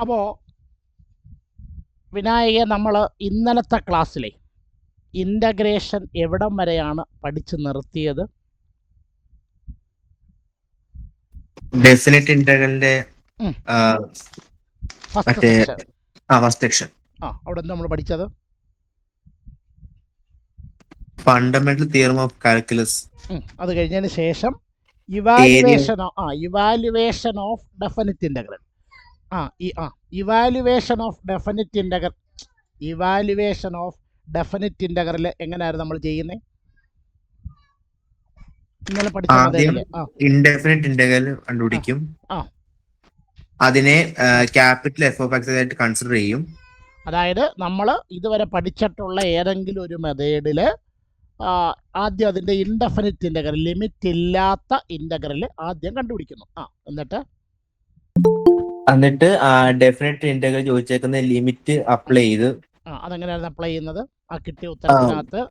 അപ്പോൾ വിനായക, നമ്മൾ ഇന്നലത്തെ ക്ലാസ്സിലെ ഇൻ്റഗ്രേഷൻ എവിടം വരെയാണ് പഠിച്ചു നിർത്തിയത്? ഡെഫിനിറ്റ് ഇന്റഗ്രലിന്റെ ഫസ്റ്റ് മറ്റേ സെക്ഷൻ. ഫസ്റ്റ് സെക്ഷൻ അവിടെ നമ്മൾ പഠിച്ചത് ഫണ്ടമെന്റൽ തിയറം ഓഫ് കാൽക്കുലസ്. അത് കഴിഞ്ഞതിന് ശേഷം evaluation of definite integral. Evaluation of definite integral. Evaluation of definite integral എങ്ങനെയായിരുന്നു നമ്മൾ ചെയ്യുന്നത്? ഇന്നലെ പഠിച്ച ആദ്യം ഇൻഡെഫിനിറ്റ് ഇന്റഗ്രൽ കണ്ടുപിടിക്കും. അതിനെ ക്യാപിറ്റൽ എഫ് ഓഫ് എക്സ് ആയിട്ട് കൺസിഡർ ചെയ്യും. അതായത് നമ്മൾ ഇതുവരെ പഠിച്ചിട്ടുള്ള ഏതെങ്കിലും ഒരു മെത്തേഡിൽ ആദ്യം അതിൻ്റെ ഇൻഡെഫിനിറ്റ് ഇൻ്റഗ്രൽ, ലിമിറ്റ് ഇല്ലാത്ത ഇൻ്റഗ്രൽ ആദ്യം കണ്ടുപിടിക്കുന്നു. എന്നിട്ട് ഡെഫിനിറ്റ് ഇന്റഗ്രൽ ചോദിച്ചേക്കുന്ന ലിമിറ്റ് അപ്ലൈ ചെയ്ത് അതെങ്ങനെയായിരുന്നു അപ്ലൈ ചെയ്യുന്നത്? കിട്ടിയ ഉത്തരത്തിനകത്ത്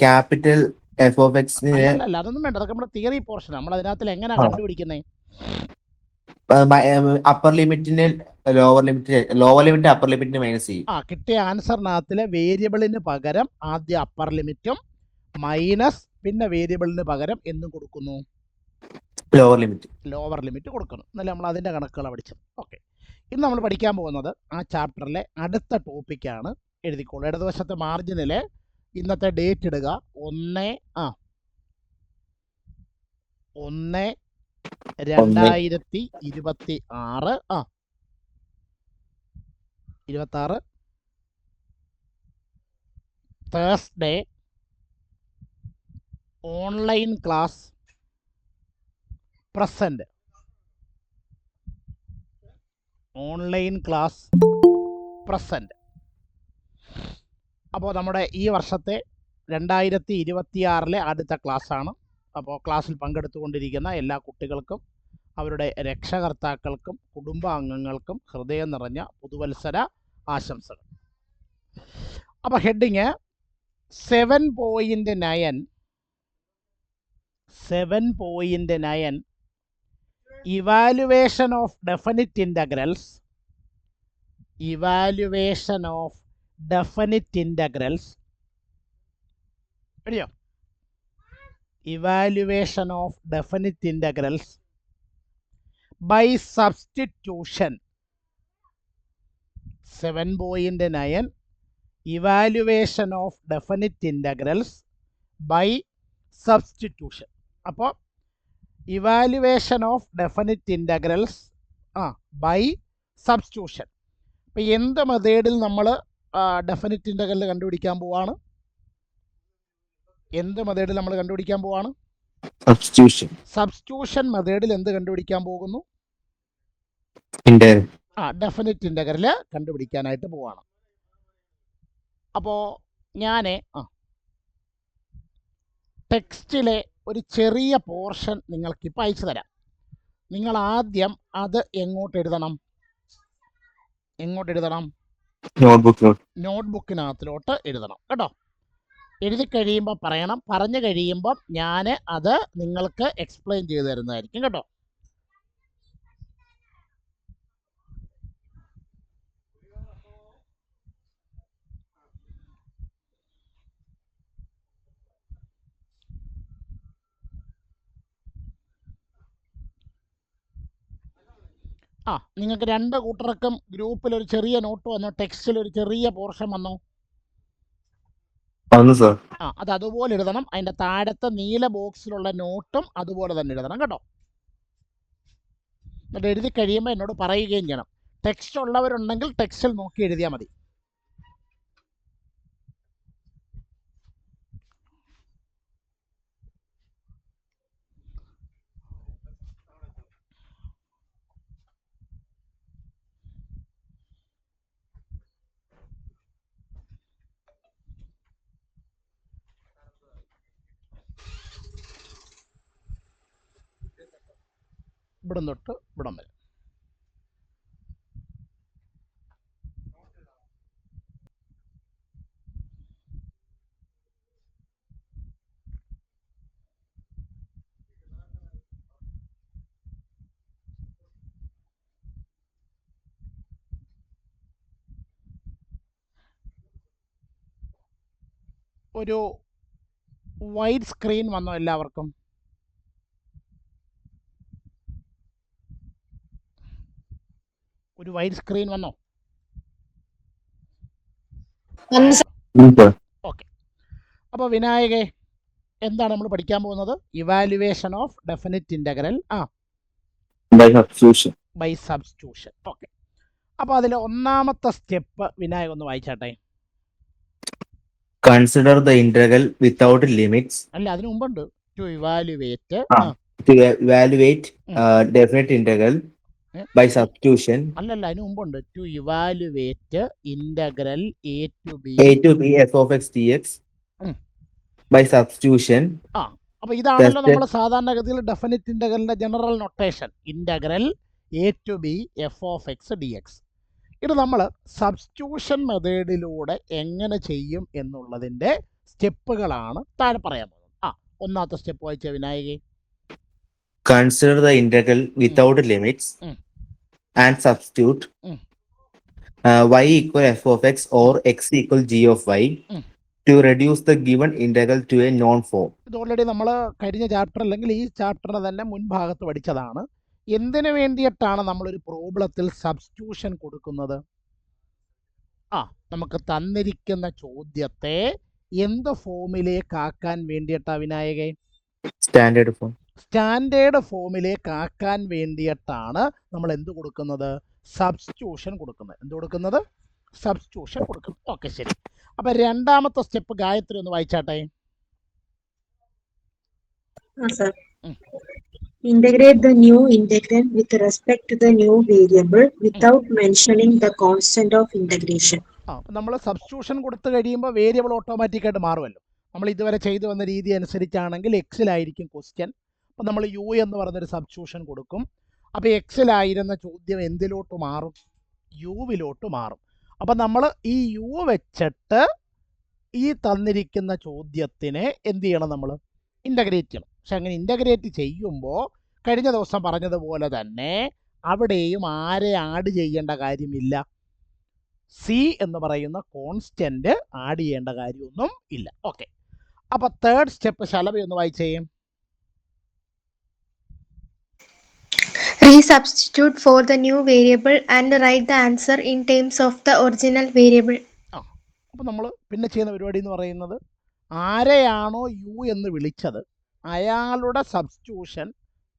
ക്യാപിറ്റൽ എഫ് ഓഫ് എക്സ്. അല്ല, അതൊന്നും വേണ്ട, അതൊക്കെ നമ്മുടെ തിയറി പോർഷൻ. നമ്മൾ അതിനകത്ത് എങ്ങനെയാണ് കണ്ടുപിടിക്കുന്നത്? അപ്പർ ലിമിറ്റിന് ലോവർ ലിമിറ്റ് അപ്പർ ലിമിറ്റിന് മൈനസ് ചെയ്യും. കിട്ടിയ ആൻസറിനകത്തിലെ വേരിയബിളിന് പകരം ആദ്യം അപ്പർ ലിമിറ്റും മൈനസ് പിന്നെ വേരിയബിളിന് പകരം എന്നും കൊടുക്കുന്നു, ലോവർ ലിമിറ്റ് കൊടുക്കുന്നു. എന്നല്ലേ നമ്മൾ അതിൻ്റെ കണക്കുകൾ പഠിച്ചത്. ഓക്കെ, ഇന്ന് നമ്മൾ പഠിക്കാൻ പോകുന്നത് ആ ചാപ്റ്ററിലെ അടുത്ത ടോപ്പിക്കാണ്. എഴുതിക്കോളൂ. ഇടതുവശത്തെ മാർജിനിൽ ഇന്നത്തെ ഡേറ്റ് ഇടുക. 1/1/2026 Thursday online class present. Online class present. അപ്പോൾ നമ്മുടെ ഈ വർഷത്തെ 2026 അടുത്ത ക്ലാസ്സാണ്. അപ്പോൾ ക്ലാസ്സിൽ പങ്കെടുത്തുകൊണ്ടിരിക്കുന്ന എല്ലാ കുട്ടികൾക്കും അവരുടെ രക്ഷകർത്താക്കൾക്കും കുടുംബാംഗങ്ങൾക്കും ഹൃദയം നിറഞ്ഞ പുതുവത്സര ആശംസകൾ. അപ്പോൾ heading 7.9 evaluation of definite integrals. Evaluation of definite integrals. അറിയോ? Evaluation of definite integrals by substitution. 7.9 evaluation of definite integrals by substitution. അപ്പോൾ evaluation of definite integrals by substitution. അപ്പോൾ എന്ത് മെത്തേഡിൽ നമ്മൾ ഡെഫിനിറ്റ് ഇൻ്റഗ്രൽ കണ്ടുപിടിക്കാൻ പോവാണ്? എന്ത് മെത്തേഡിൽ നമ്മൾ കണ്ടുപിടിക്കാൻ പോവാണ്? സബ്സ്റ്റിറ്റ്യൂഷൻ മെത്തേഡിൽ എന്ത് കണ്ടുപിടിക്കാൻ പോകുന്നു? ഡെഫിനിറ്റ് ഇൻ്റഗ്രൽ കണ്ടുപിടിക്കാനായിട്ട് പോവാണ്. അപ്പോൾ ഞാൻ ടെക്സ്റ്റിലെ ഒരു ചെറിയ പോർഷൻ നിങ്ങൾക്കിപ്പോൾ അയച്ചു തരാം. നിങ്ങൾ ആദ്യം അത് എങ്ങോട്ട് എഴുതണം? നോട്ട്ബുക്കിനകത്തിലോട്ട് എഴുതണം കേട്ടോ. എഴുതി കഴിയുമ്പോൾ പറയണം. പറഞ്ഞു കഴിയുമ്പം ഞാൻ അത് നിങ്ങൾക്ക് എക്സ്പ്ലെയിൻ ചെയ്തു തരുന്നതായിരിക്കും കേട്ടോ. നിങ്ങൾക്ക് രണ്ട് കൂട്ടർക്കും ഗ്രൂപ്പിൽ ഒരു ചെറിയ നോട്ട് വന്നോ? ടെക്സ്റ്റിൽ ഒരു ചെറിയ പോർഷൻ വന്നോ? അത് അതുപോലെ എഴുതണം. അതിൻ്റെ താഴത്തെ നീല ബോക്സിലുള്ള നോട്ടും അതുപോലെ തന്നെ എഴുതണം കേട്ടോ. എന്നിട്ട് എഴുതി കഴിയുമ്പോൾ എന്നോട് പറയുകയും ചെയ്യണം. ടെക്സ്റ്റ് ഉള്ളവരുണ്ടെങ്കിൽ ടെക്സ്റ്റിൽ നോക്കി എഴുതിയാൽ മതി. ഇവിടം തൊട്ട് ഇവിടം വരെ. ഒരു വൈറ്റ് സ്ക്രീൻ വന്നോ എല്ലാവർക്കും? ഒരു വൈറ്റ് സ്ക്രീൻ വന്നോ? ഓക്കെ. അപ്പോൾ വിനായകെ, എന്താണ് നമ്മൾ പഠിക്കാൻ പോകുന്നത്? Evaluation of definite integral by substitution. Okay. അപ്പോൾ അതിൽ ഒന്നാമത്തെ സ്റ്റെപ്പ് വിനായക് ഒന്ന് വായിച്ചാട്ടെ. Consider the integral without limits. അല്ല, അതിന് മുമ്പുണ്ട് to evaluate definite integral by substitution. അല്ലല്ല, അതിന് മുമ്പുണ്ട് to evaluate integral A to B F of X D X by substitution. അപ്പൊ ഇതാണല്ലോ നമ്മൾ സാധാരണഗതിയിൽ ഡെഫിനിറ്റ് ഇന്റഗ്രലിന്റെ general notation, integral A to B F of X D X. ഇത് നമ്മൾ സബ്സ്റ്റിറ്റ്യൂഷൻ മെത്തേഡിലൂടെ എങ്ങനെ ചെയ്യും എന്നുള്ളതിന്റെ സ്റ്റെപ്പുകളാണ് താഴെ പറയാൻ പോകുന്നത്. ഒന്നാമത്തെ സ്റ്റെപ്പ് വായിച്ച വിനായകി. Consider the integral without limits and substitute y equal f of x or x equal g of y to reduce the given integral to a known form. ഇത് ഓൾറെഡി നമ്മൾ കഴിഞ്ഞ ചാപ്റ്റർ അല്ലെങ്കിൽ ഈ ചാപ്റ്ററിന് തന്നെ മുൻഭാഗത്ത് പഠിച്ചതാണ്. എന്തിനു വേണ്ടിയിട്ടാണ് നമ്മളൊരു പ്രോബ്ലത്തിൽ സബ്സ്റ്റിറ്റ്യൂഷൻ കൊടുക്കുന്നത്? നമുക്ക് തന്നിരിക്കുന്ന ചോദ്യത്തെ എന്ത് ഫോമിലേക്ക് ആക്കാൻ വേണ്ടിയിട്ടാ വിനായകെ? Standard form. സ്റ്റാൻഡേർഡ് ഫോമിലേക്ക് ആക്കാൻ വേണ്ടിയിട്ടാണ് നമ്മൾ എന്ത് കൊടുക്കുന്നത്? സബ്സ്റ്റിറ്റ്യൂഷൻ കൊടുക്കുന്നത്. എന്ത് കൊടുക്കുന്നത്? സബ്സ്റ്റിറ്റ്യൂഷൻ കൊടുക്കുന്നത്. ഓക്കെ, ശരി. അപ്പൊ രണ്ടാമത്തെ സ്റ്റെപ്പ് ഗായത്രി ഒന്ന് വായിച്ചാട്ടെ. Integrate the new integrand with respect to the new variable without mentioning the constant of integration. നമ്മൾ സബ്സ്റ്റിറ്റ്യൂഷൻ കൊടുത്തു കഴിയുമ്പോൾ വേരിയബിൾ ഓട്ടോമാറ്റിക്കായിട്ട് മാറുമല്ലോ. നമ്മൾ ഇതുവരെ ചെയ്തു വന്ന രീതി അനുസരിച്ചാണെങ്കിൽ എക്സിലായിരിക്കും ക്വസ്റ്റ്യൻ. അപ്പം നമ്മൾ യു എന്ന് പറഞ്ഞൊരു സബ്സ്റ്റിറ്റ്യൂഷൻ കൊടുക്കും. അപ്പോൾ എക്സിലായിരുന്ന ചോദ്യം എന്തിലോട്ട് മാറും? യുവിലോട്ട് മാറും. അപ്പം നമ്മൾ ഈ യു വെച്ചിട്ട് ഈ തന്നിരിക്കുന്ന ചോദ്യത്തിനെ എന്ത് ചെയ്യണം? നമ്മൾ ഇൻ്റഗ്രേറ്റ് ചെയ്യണം. പക്ഷെ അങ്ങനെ ഇൻ്റഗ്രേറ്റ് ചെയ്യുമ്പോൾ കഴിഞ്ഞ ദിവസം പറഞ്ഞതുപോലെ തന്നെ അവിടെയും ആരെ ആഡ് ചെയ്യേണ്ട കാര്യമില്ല. സി എന്ന് പറയുന്ന കോൺസ്റ്റന്റ് ആഡ് ചെയ്യേണ്ട കാര്യമൊന്നും ഇല്ല. ഓക്കെ. അപ്പോൾ തേർഡ് സ്റ്റെപ്പ് ശലഭ ഒന്ന് വായിച്ചേ. Resubstitute for the new variable and write the answer in terms of the original variable. അപ്പോൾ നമ്മൾ പിന്നെ ചെയ്യുന്ന പരിപാടി എന്ന് പറയുന്നത് ആരെയാണോ യു എന്ന് വിളിച്ചത് അയാളുടെ സബ്സ്റ്റിറ്റ്യൂഷൻ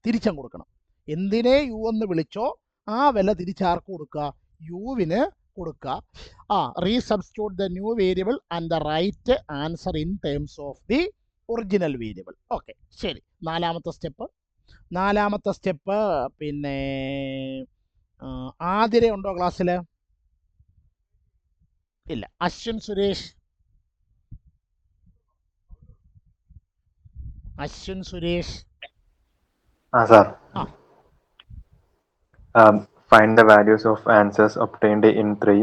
തിരിച്ചും കൊടുക്കണം. എന്തിനെ യു എന്ന് വിളിച്ചോ ആ വില തിരിച്ചാർക്ക് കൊടുക്കുക? യുവിന് കൊടുക്കുക. Resubstitute the new variable and the write answer in terms of the original variable. Okay, ശരി. നാലാമത്തെ സ്റ്റെപ്പ് പിന്നെ ആതിര ഉണ്ടോ ക്ലാസ്സിൽ? ഇല്ല. Ashwin Suresh. Find the values of answers obtained in 3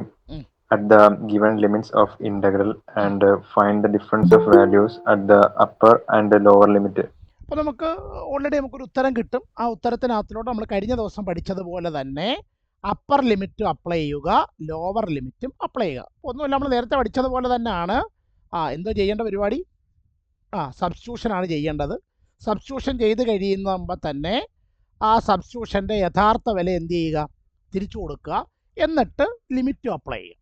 at the given limits of integral and find the difference of values at the upper and the lower limit. അപ്പോൾ നമുക്ക് already നമുക്കൊരു ഉത്തരം കിട്ടും. ആ ഉത്തരത്തിനകത്തിലോട്ട് നമ്മൾ കഴിഞ്ഞ ദിവസം പഠിച്ചതുപോലെ തന്നെ അപ്പർ ലിമിറ്റും അപ്ലൈ ചെയ്യുക, ലോവർ ലിമിറ്റും അപ്ലൈ ചെയ്യുക. അപ്പോൾ ഒന്നുമില്ല, നമ്മൾ നേരത്തെ പഠിച്ചതുപോലെ തന്നെയാണ്. എന്തോ ചെയ്യേണ്ട പരിപാടി? സബ്സ്റ്റിറ്റ്യൂഷനാണ് ചെയ്യേണ്ടത്. സബ്സ്റ്റിറ്റ്യൂഷൻ ചെയ്ത് കഴിയുമ്പോൾ തന്നെ ആ സബ്സ്റ്റിറ്റ്യൂഷൻ്റെ യഥാർത്ഥ വില എന്ത് ചെയ്യുക? തിരിച്ചു കൊടുക്കുക. എന്നിട്ട് ലിമിറ്റും അപ്ലൈ ചെയ്യുക.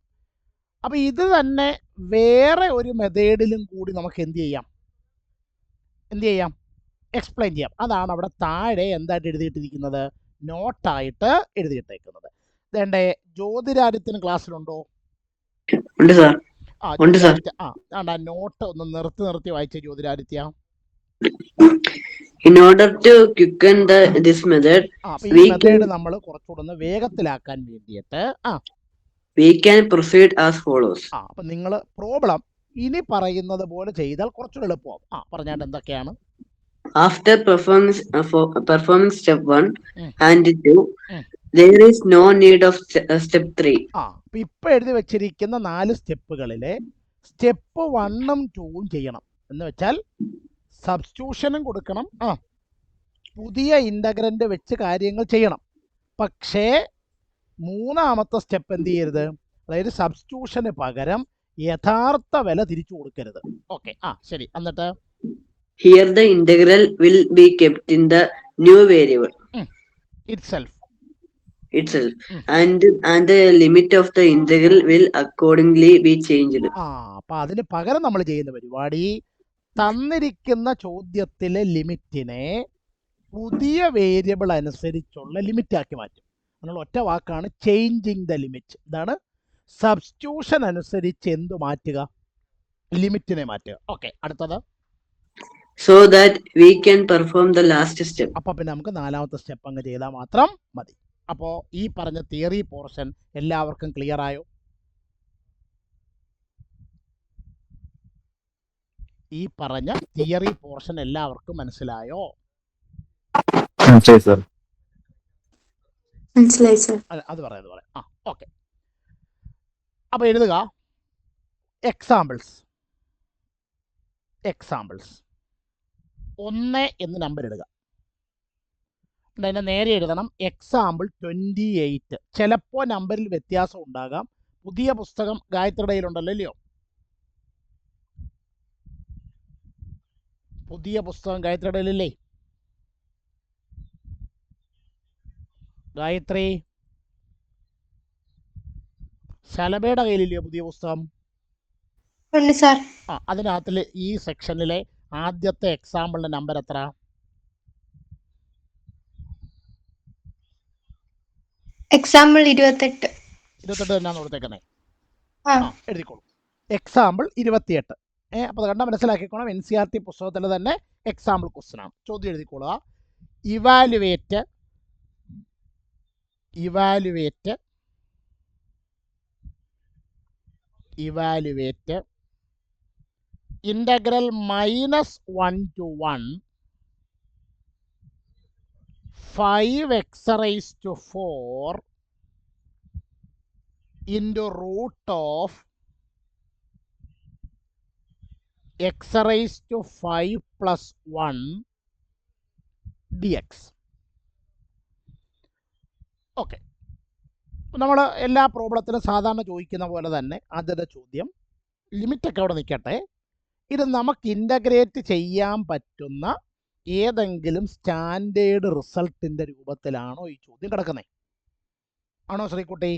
അപ്പോൾ ഇത് തന്നെ വേറെ ഒരു മെത്തേഡിലും കൂടി നമുക്ക് എന്ത് ചെയ്യാം? എക്സ്പ്ലെയിൻ ചെയ്യാം. അതാണ് അവിടെ താഴെ എന്തായിട്ട് എഴുതിയിട്ടിരിക്കുന്നത്? നോട്ടായിട്ട് എഴുതിയിട്ടേക്കുന്നത്. വേണ്ടേ? ജ്യോതിരാദിത്യന് ക്ലാസ്സിലുണ്ടോ? നോട്ട് ഒന്ന് നിർത്തി വായിച്ച Jyotiraditya. In order to quicken this method, ഈ മെത്തേഡ് നമ്മൾ കുറച്ചുകൂടെ വേഗത്തിലാക്കാൻ വേണ്ടിയിട്ട് we can proceed as follows. അപ്പൊ നിങ്ങൾ പ്രോബ്ലം ഇനി പറയുന്നത് പോലെ ചെയ്താൽ കുറച്ചുകൂടെ എളുപ്പമാവും. പറഞ്ഞാൽ എന്തൊക്കെയാണ്? After performing step 1 and 2, there is no need of step 3. ഇപ്പൊ എഴുതി വെച്ചിരിക്കുന്ന 4 സ്റ്റെപ്പുകളിലെ സ്റ്റെപ്പ് 1ഉം 2ഉം ചെയ്യണം. എന്ന് വെച്ചാൽ സബ്സ്റ്റിറ്റ്യൂഷനും കൊടുക്കണം, പുതിയ ഇൻ്റഗ്രൻ്റ് വെച്ച് കാര്യങ്ങൾ ചെയ്യണം. പക്ഷേ മൂന്നാമത്തെ സ്റ്റെപ്പ് എന്ത് ചെയ്യരുത്? അതായത് സബ്സ്റ്റിറ്റ്യൂഷന് പകരം യഥാർത്ഥ വില തിരിച്ചു കൊടുക്കരുത്. ഓക്കെ, ശരി. എന്നിട്ട് Here the integral will be kept in the new variable itself. and the limit of the integral will accordingly be changed. അപ്പൊ അതിന് പകരം നമ്മൾ ചെയ്യുന്ന പരിപാടി തന്നിരിക്കുന്ന ചോദ്യത്തിലെ ലിമിറ്റിനെ പുതിയ വേരിയബിൾ അനുസരിച്ചുള്ള ലിമിറ്റ് ആക്കി മാറ്റും. എന്നുള്ള ഒറ്റ വാക്കാണ് ചേഞ്ചിങ് ദ ലിമിറ്റ്. ഇതാണ് സബ്സ്റ്റിറ്റ്യൂഷൻ അനുസരിച്ച് എന്ത് മാറ്റുക? ലിമിറ്റിനെ മാറ്റുക. ഓക്കെ, അടുത്തത്. So that we can perform the last step. അപ്പൊ പിന്നെ നമുക്ക് നാലാമത്തെ സ്റ്റെപ്പ് അങ്ങ് ചെയ്താൽ മാത്രം മതി. അപ്പോൾ ഈ പറഞ്ഞ തിയറി പോർഷൻ എല്ലാവർക്കും ക്ലിയർ ആയോ? ഈ പറഞ്ഞ തിയറി പോർഷൻ എല്ലാവർക്കും മനസ്സിലായോ? മനസ്സിലായി സർ. അത് പറയാം. ഓക്കെ, അപ്പോൾ എഴുതുക എക്സാമ്പിൾസ്. 1 എന്ന് നമ്പർ ഇടുക. അതിനെ നേരെ എഴുതണം. എക്സാമ്പിൾ 28. ചിലപ്പോൾ നമ്പറിൽ വ്യത്യാസം ഉണ്ടാകാം. പുതിയ പുസ്തകം ഗായത്രിയുടെ കയ്യിലുണ്ടല്ലോ, അല്ലയോ? പുതിയ പുസ്തകം ഗായത്രിയുടെ കയ്യിലല്ലേ? ഗായത്രി, ശലഭയുടെ കയ്യിലില്ലയോ പുതിയ പുസ്തകം? ഉണ്ട് സാർ. അതിനകത്തിൽ ഈ സെക്ഷനിലെ ആദ്യത്തെ എക്സാമ്പിളിന്റെ നമ്പർ എത്ര? എക്സാമ്പിൾ 28. 28 തന്നെയാണ് കൊടുത്തേക്കുന്നേ. എഴുതിക്കോളൂ. എക്സാമ്പിൾ 28. അപ്പോൾ കണ്ട മനസ്സിലാക്കിക്കോണം. NCERT പുസ്തകത്തിലെ തന്നെ എക്സാമ്പിൾ ക്വസ്റ്റ്യൻ ആണ്. ചോദ്യം എഴുതിക്കോളുക. Evaluate integral -1 to 1 5x raised to 4 into root of x raised to 5 plus 1 dx. Okay, നമ്മൾ എല്ലാ പ്രോബ്ലത്തിലും സാധാരണ ചോദിക്കുന്ന പോലെ തന്നെ ആദ്യത്തെ ചോദ്യം, ലിമിറ്റൊക്കെ അവിടെ നിൽക്കട്ടെ. ഇത് നമുക്ക് ഇൻ്റഗ്രേറ്റ് ചെയ്യാൻ പറ്റുന്ന ഏതെങ്കിലും സ്റ്റാൻഡേർഡ് റിസൾട്ടിൻ്റെ രൂപത്തിലാണോ ഈ ചോദ്യം കിടക്കുന്നത്? ആണോ ശ്രീകുട്ടി?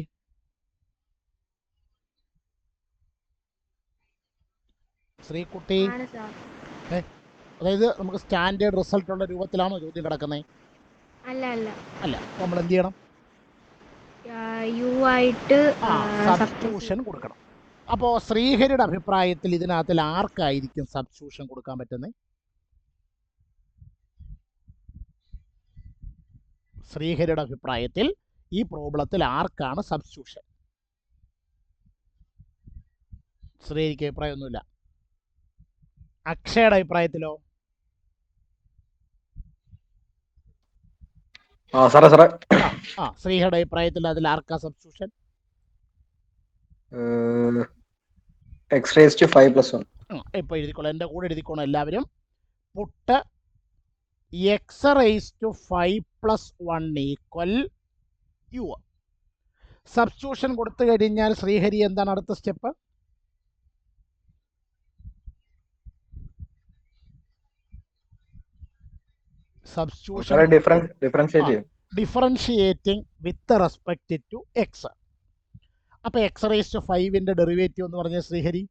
അതായത് നമുക്ക് സ്റ്റാൻഡേർഡ് റിസൾട്ടുള്ള രൂപത്തിലാണോ ചോദ്യം കിടക്കുന്നത്? അല്ല. നമ്മൾ എന്ത് ചെയ്യണം? സബ്സ്റ്റിറ്റ്യൂഷൻ കൊടുക്കണം. അപ്പോൾ ശ്രീഹരിയുടെ അഭിപ്രായത്തിൽ ഇതിനകത്തിൽ ആർക്കായിരിക്കും സബ്സ്റ്റിറ്റ്യൂഷൻ കൊടുക്കാൻ പറ്റുന്നത്? ശ്രീഹരിയുടെ അഭിപ്രായത്തിൽ ഈ പ്രോബ്ലത്തിൽ ആർക്കാണ് സബ്സ്റ്റിറ്റ്യൂഷൻ? ശ്രീഹരിക്ക് അഭിപ്രായമൊന്നുമില്ല. അക്ഷയുടെ അഭിപ്രായത്തിലോ? ശ്രീഹരിയുടെ അഭിപ്രായത്തിൽ അതിൽ ആർക്കാ substitution? x raised to 5 plus 1. ഇപ്പോൾ എഴുതിക്കോളാം, എൻ്റെ കൂടെ എഴുതിക്കോണം എല്ലാവരും. Put x raised to 5 plus 1 equal u. Substitution കൊടുത്തു കഴിഞ്ഞാൽ ശ്രീഹരി എന്താണ് അടുത്ത step? Substitution differentiating with respect to X. അപ്പോൾ എക്സ് റേസ് ടു 5ന്റെ ഡെറിവേറ്റീവ് എന്ന് പറഞ്ഞ ശ്രീഹരി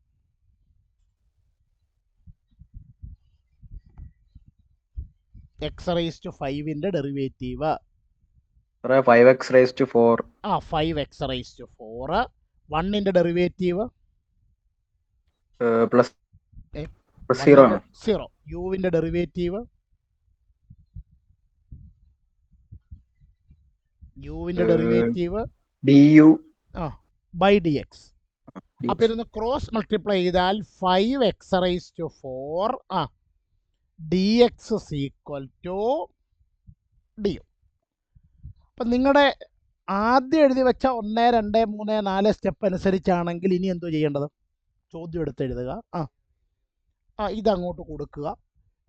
എക്സ് റേസ് ടു 5ന്റെ derivative 5x raised to 4. 5x raised to 4. 1ന്റെ ഡെറിവേറ്റീവ് plus 0 ആണ്. 0. യുവിന്റെ derivative du by D X. അപ്പോൾ ഇരുന്ന് ക്രോസ് മൾട്ടിപ്ലൈ ചെയ്താൽ 5x raised to 4 dx is equal to du. അപ്പം നിങ്ങളുടെ ആദ്യം എഴുതി വെച്ച 1, 2, 3, 4 സ്റ്റെപ്പ് അനുസരിച്ചാണെങ്കിൽ ഇനി എന്തോ ചെയ്യേണ്ടത്? ചോദ്യം എടുത്ത് എഴുതുക. ഇതങ്ങോട്ട് കൊടുക്കുക,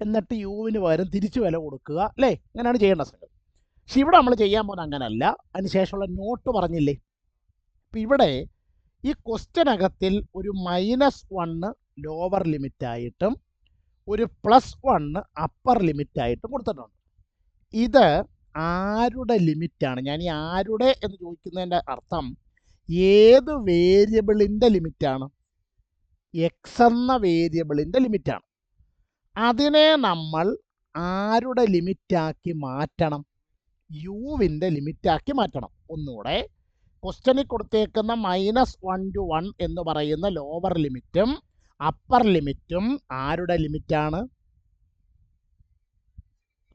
എന്നിട്ട് യുവിന് പകരം തിരിച്ചു വില കൊടുക്കുക, അല്ലേ? അങ്ങനെയാണ് ചെയ്യേണ്ട സംഗതി. പക്ഷെ ഇവിടെ നമ്മൾ ചെയ്യാൻ പോകുന്നത് അങ്ങനല്ല. അതിന് ശേഷമുള്ള നോട്ട് പറഞ്ഞില്ലേ? അപ്പം ഇവിടെ ഈ ക്വസ്റ്റ്യനകത്തിൽ ഒരു -1 ലോവർ ലിമിറ്റായിട്ടും ഒരു +1 അപ്പർ ലിമിറ്റായിട്ടും കൊടുത്തിട്ടുണ്ട്. ഇത് ആരുടെ ലിമിറ്റാണ്? ഞാൻ ഈ ആരുടെ എന്ന് ചോദിക്കുന്നതിൻ്റെ അർത്ഥം ഏത് വേരിയബിളിൻ്റെ ലിമിറ്റാണ്? എക്സ് എന്ന വേരിയബിളിൻ്റെ ലിമിറ്റാണ്. അതിനെ നമ്മൾ ആരുടെ ലിമിറ്റാക്കി മാറ്റണം? യുവിൻ്റെ ലിമിറ്റാക്കി മാറ്റണം. ഒന്നുകൂടെ, ക്വസ്റ്റ്യനിൽ കൊടുത്തേക്കുന്ന -1 to 1 എന്ന് പറയുന്ന ലോവർ ലിമിറ്റും അപ്പർ ലിമിറ്റും ആരുടെ ലിമിറ്റാണ്?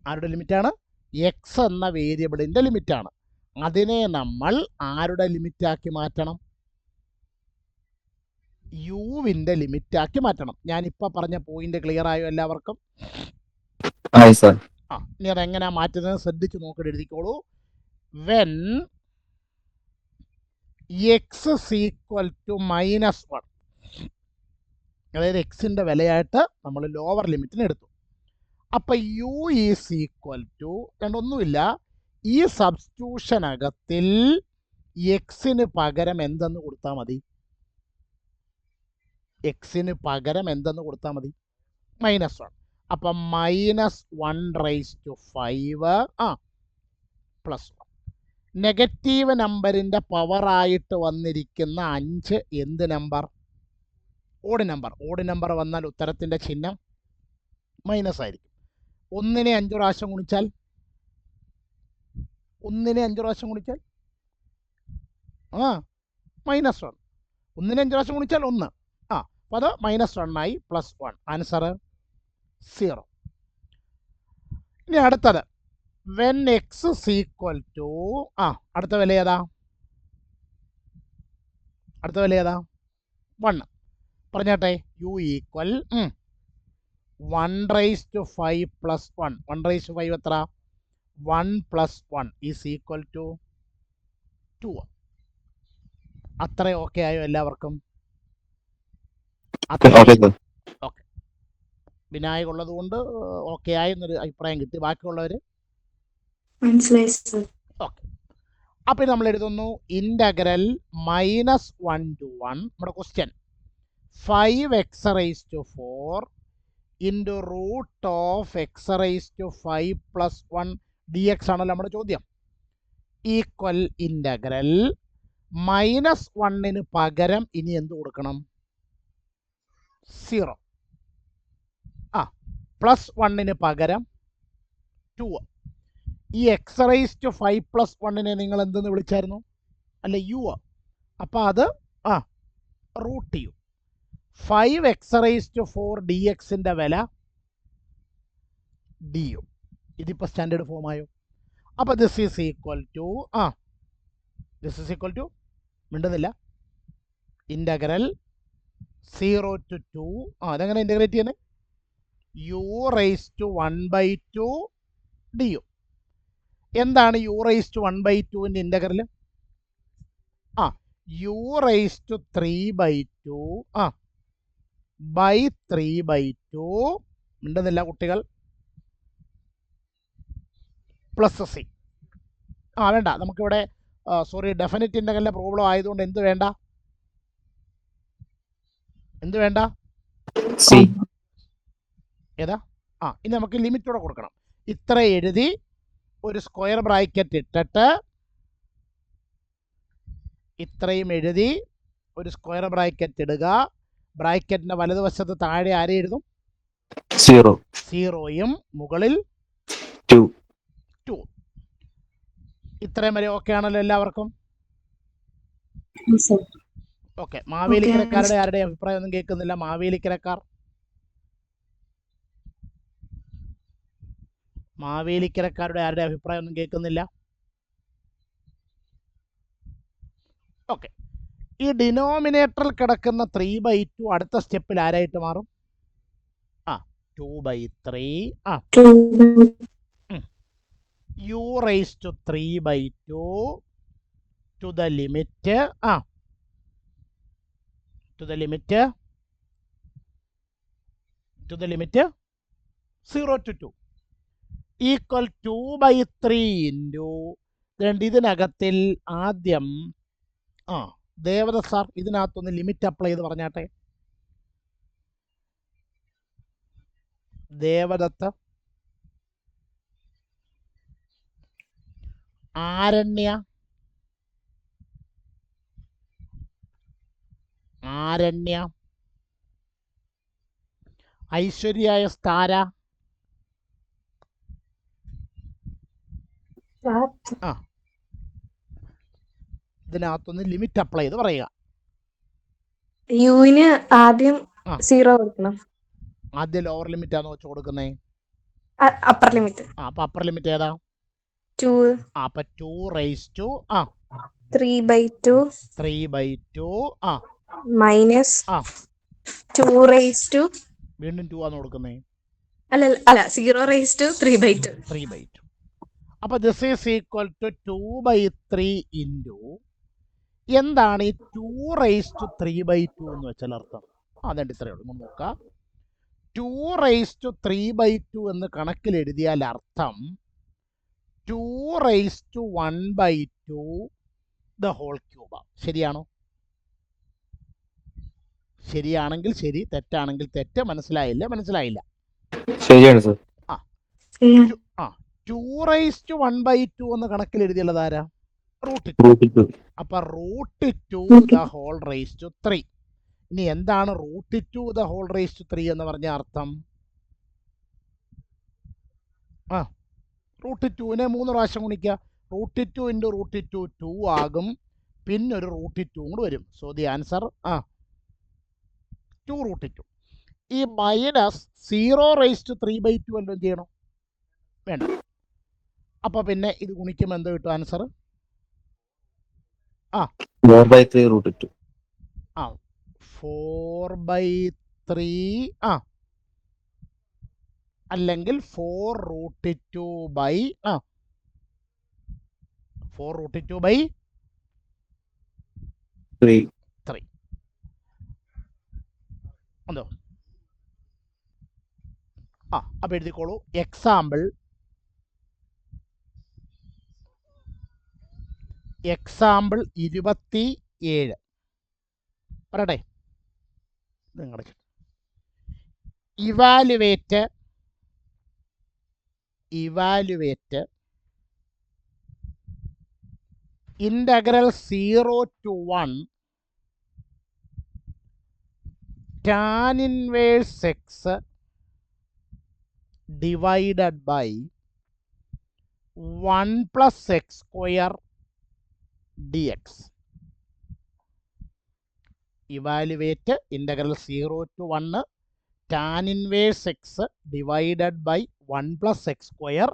ആരുടെ ലിമിറ്റാണ്? എക്സ് എന്ന വേരിയബിളിൻ്റെ ലിമിറ്റാണ്. അതിനെ നമ്മൾ ആരുടെ ലിമിറ്റാക്കി മാറ്റണം? യുവിൻ്റെ ലിമിറ്റാക്കി മാറ്റണം. ഞാനിപ്പോൾ പറഞ്ഞ പോയിന്റ് ക്ലിയർ ആയോ എല്ലാവർക്കും? ഇനി അതെങ്ങനെയാണ് മാറ്റുന്നത് ശ്രദ്ധിച്ച് നോക്കിയിട്ട് എഴുതിക്കോളൂ. വെൻ എക്സ് -1, അതായത് എക്സിൻ്റെ വിലയായിട്ട് നമ്മൾ ലോവർ ലിമിറ്റിന് എടുത്തു. അപ്പം യു രണ്ടൊന്നുമില്ല, ഈ സബ്സ്റ്റിറ്റ്യൂഷനകത്തിൽ എക്സിന് പകരം എന്തെന്ന് കൊടുത്താൽ മതി? എക്സിന് പകരം എന്തെന്ന് കൊടുത്താൽ മതി? -1. അപ്പം -1⁵ +1. നെഗറ്റീവ് നമ്പറിൻ്റെ പവറായിട്ട് വന്നിരിക്കുന്ന 5 എന്ത് number? Odd number. Odd number വന്നാൽ ഉത്തരത്തിൻ്റെ ചിഹ്നം മൈനസ് ആയിരിക്കും. 1നെ 5 പ്രാവശ്യം ഗുണിച്ചാൽ 1നെ 5 പ്രാവശ്യം ഗുണിച്ചാൽ -1. 1നെ 5 പ്രാവശ്യം ഗുണിച്ചാൽ 1. അപ്പോൾ അത് -1 ആയി +1. ആൻസർ 0. ഇനി അടുത്തത് വെൻ എക്സ് അടുത്ത വില ഏതാ? അടുത്ത വില ഏതാ? 1. പറഞ്ഞാട്ടെ. U equal 1⁵ +1. 1⁵ എത്ര? 1 + 1 = 2. അത്ര ഓക്കെ ആയോ എല്ലാവർക്കും? ഓക്കെ. വിനായക് ഉള്ളത് കൊണ്ട് ഓക്കെ ആയെന്നൊരു അഭിപ്രായം കിട്ടി. ബാക്കിയുള്ളവർ ഓക്കെ. അപ്പം നമ്മൾ എഴുതുന്നു ഇന്റഗ്രൽ -1 to 1. നമ്മുടെ question 5x⁴ into √x⁵ + 1 dx ആണല്ലോ നമ്മുടെ ചോദ്യം. ഈക്വൽ ഇന്റഗ്രൽ -1ന് പകരം ഇനി എന്ത് കൊടുക്കണം? 0. +1ന് പകരം 2. ഈ x⁵ +1നെ നിങ്ങൾ എന്തെന്ന് വിളിച്ചായിരുന്നു? അല്ല, യു. അപ്പം അത് √u. 5x⁴ dxൻ്റെ വില du. ഇതിപ്പോൾ സ്റ്റാൻഡേർഡ് ഫോമായോ? അപ്പോൾ ദിസ് ഈസ് ഈക്വൽ ടു മിണ്ടുന്നില്ല. Integral 0 to 2. അതെങ്ങനെ ഇൻ്റഗ്രേറ്റ് ചെയ്യുന്നത്? u⁴ du. എന്താണ് u⁴ ഇൻ്റഗ്രൽ? u⁴ /3/2 മിണ്ടുന്നില്ല കുട്ടികൾ. +c. വേണ്ട, നമുക്കിവിടെ ഡെഫിനിറ്റ് ഇൻ്റഗ്രലിൻ്റെ പ്രോബ്ലം ആയതുകൊണ്ട് എന്ത് വേണ്ട? ഏതാ? ഇനി നമുക്ക് ലിമിറ്റോടെ കൊടുക്കണം. ഇത്ര എഴുതി ഒരു സ്ക്വയർ ബ്രാക്കറ്റ് ഇട്ടിട്ട് ഇത്രയും എഴുതി ഒരു സ്ക്വയർ ബ്രാക്കറ്റ് ഇടുക. ബ്രാക്കറ്റിൻ്റെ വലതുവശത്ത് താഴെ ആരെ എഴുതും? 0യും മുകളിൽ 2. ഇത്രയും വരെ ഓക്കെ ആണല്ലോ എല്ലാവർക്കും? ഓക്കെ. മാവേലിക്കരക്കാരുടെ ആരുടെ അഭിപ്രായം ഒന്നും കേൾക്കുന്നില്ല? മാവേലിക്കരക്കാരുടെ ആരുടെ അഭിപ്രായം ഒന്നും കേൾക്കുന്നില്ല? ഓക്കെ. ഈ ഡിനോമിനേറ്ററിൽ കിടക്കുന്ന 3/2 അടുത്ത സ്റ്റെപ്പിൽ ആരായിട്ട് മാറും? 2/3. u⁵3/2 to the limit 0 to 2 equal 2/3 into ഇതിനകത്തിൽ ആദ്യം ദേവദത്ത് സാർ ഇതിനകത്തൊന്ന് ലിമിറ്റ് അപ്ലൈ ചെയ്ത് പറഞ്ഞാട്ടെ. ദേവദത്ത്. ആരണ്യ. ആരണ്യ. ഐശ്വര്യ എസ് താര. ആ, ഇതിനകത്തൊന്ന് ലിമിറ്റ് അപ്ലൈ ചെയ്ത് പറയുക. യുവിന് ആദ്യം ആ. 0 കൊടുക്കണം. ആദ്യം ലോവർ ലിമിറ്റ് ആണോ വെച്ച് കൊടുക്കുന്നേ? അപ്പർ ലിമിറ്റ് അപ്പൊ അപ്പർ ലിമിറ്റ് ഏതാ? 2. അപ്പൊ 2 റൈസ് ടു 3/2 3/2 മൈനസ് ആ. 2 റൈസ് ടു വീണ്ടും 2 ആണ് കൊടുക്കുന്നേ. അല്ല 0 റൈസ് ടു 3/2. 3/2. അപ്പൊ this is equal to 2/3 into എന്താണ് ഈ 2 റൈസ് ടു 3/2 എന്ന് വെച്ചാൽ അർത്ഥം? അതുകൊണ്ട് ഇത്രയേ ഉള്ളൂ. നമ്മൾ നോക്കാം. 2 റൈസ് ടു 3/2 എന്ന് കണക്കിൽ എഴുതിയാൽ അർത്ഥം 2 raise to 1/2 the whole cube. ശരിയാണോ? ശരിയാണെങ്കിൽ ശരി, തെറ്റാണെങ്കിൽ തെറ്റ്. മനസ്സിലായില്ല? മനസ്സിലായില്ല. ശരിയാണ് സർ. 2 റൈസ് ടു 1/2 എന്ന് കണക്കിൽ എഴുതിയുള്ളത് ആരാ? റൂട്ട് 2. അപ്പൊ root 2 the whole raise to 3. ഇനി എന്താണ് root 2 the whole raise to 3 എന്ന് പറഞ്ഞ അർത്ഥം? റൂട്ട് 2നെ 3 പ്രാവശ്യം ഗുണിക്കുക. റൂട്ട് 2 ഇൻറ്റു റൂട്ട് 2 2 ആകും. പിന്നെ ഒരു റൂട്ട് 2 കൂടെ വരും. So the answer 2 root 2. ഈ മൈനസ് 0 റൈസ് ടു 3/2 വല്ലതും ചെയ്യണോ? വേണ്ട. അപ്പൊ പിന്നെ ഇത് ഗുണിക്കുമ്പോൾ എന്ത് കിട്ടും ആൻസർ? 4/3 റൂട്ട് 2. 4/3 അല്ലെങ്കിൽ 4 റൂട്ട് 2 ബൈ 4 റൂട്ട് 2 ബൈ 3. എന്തോ? അപ്പൊ എഴുതിക്കോളൂ. എക്സാമ്പിൾ 27 പറയട്ടെ. നിങ്ങളുടെ evaluate integral 0 to 1 tan inverse x divided by 1 plus x square dx. Evaluate integral 0 to 1 tan inverse x divided by 1 plus x square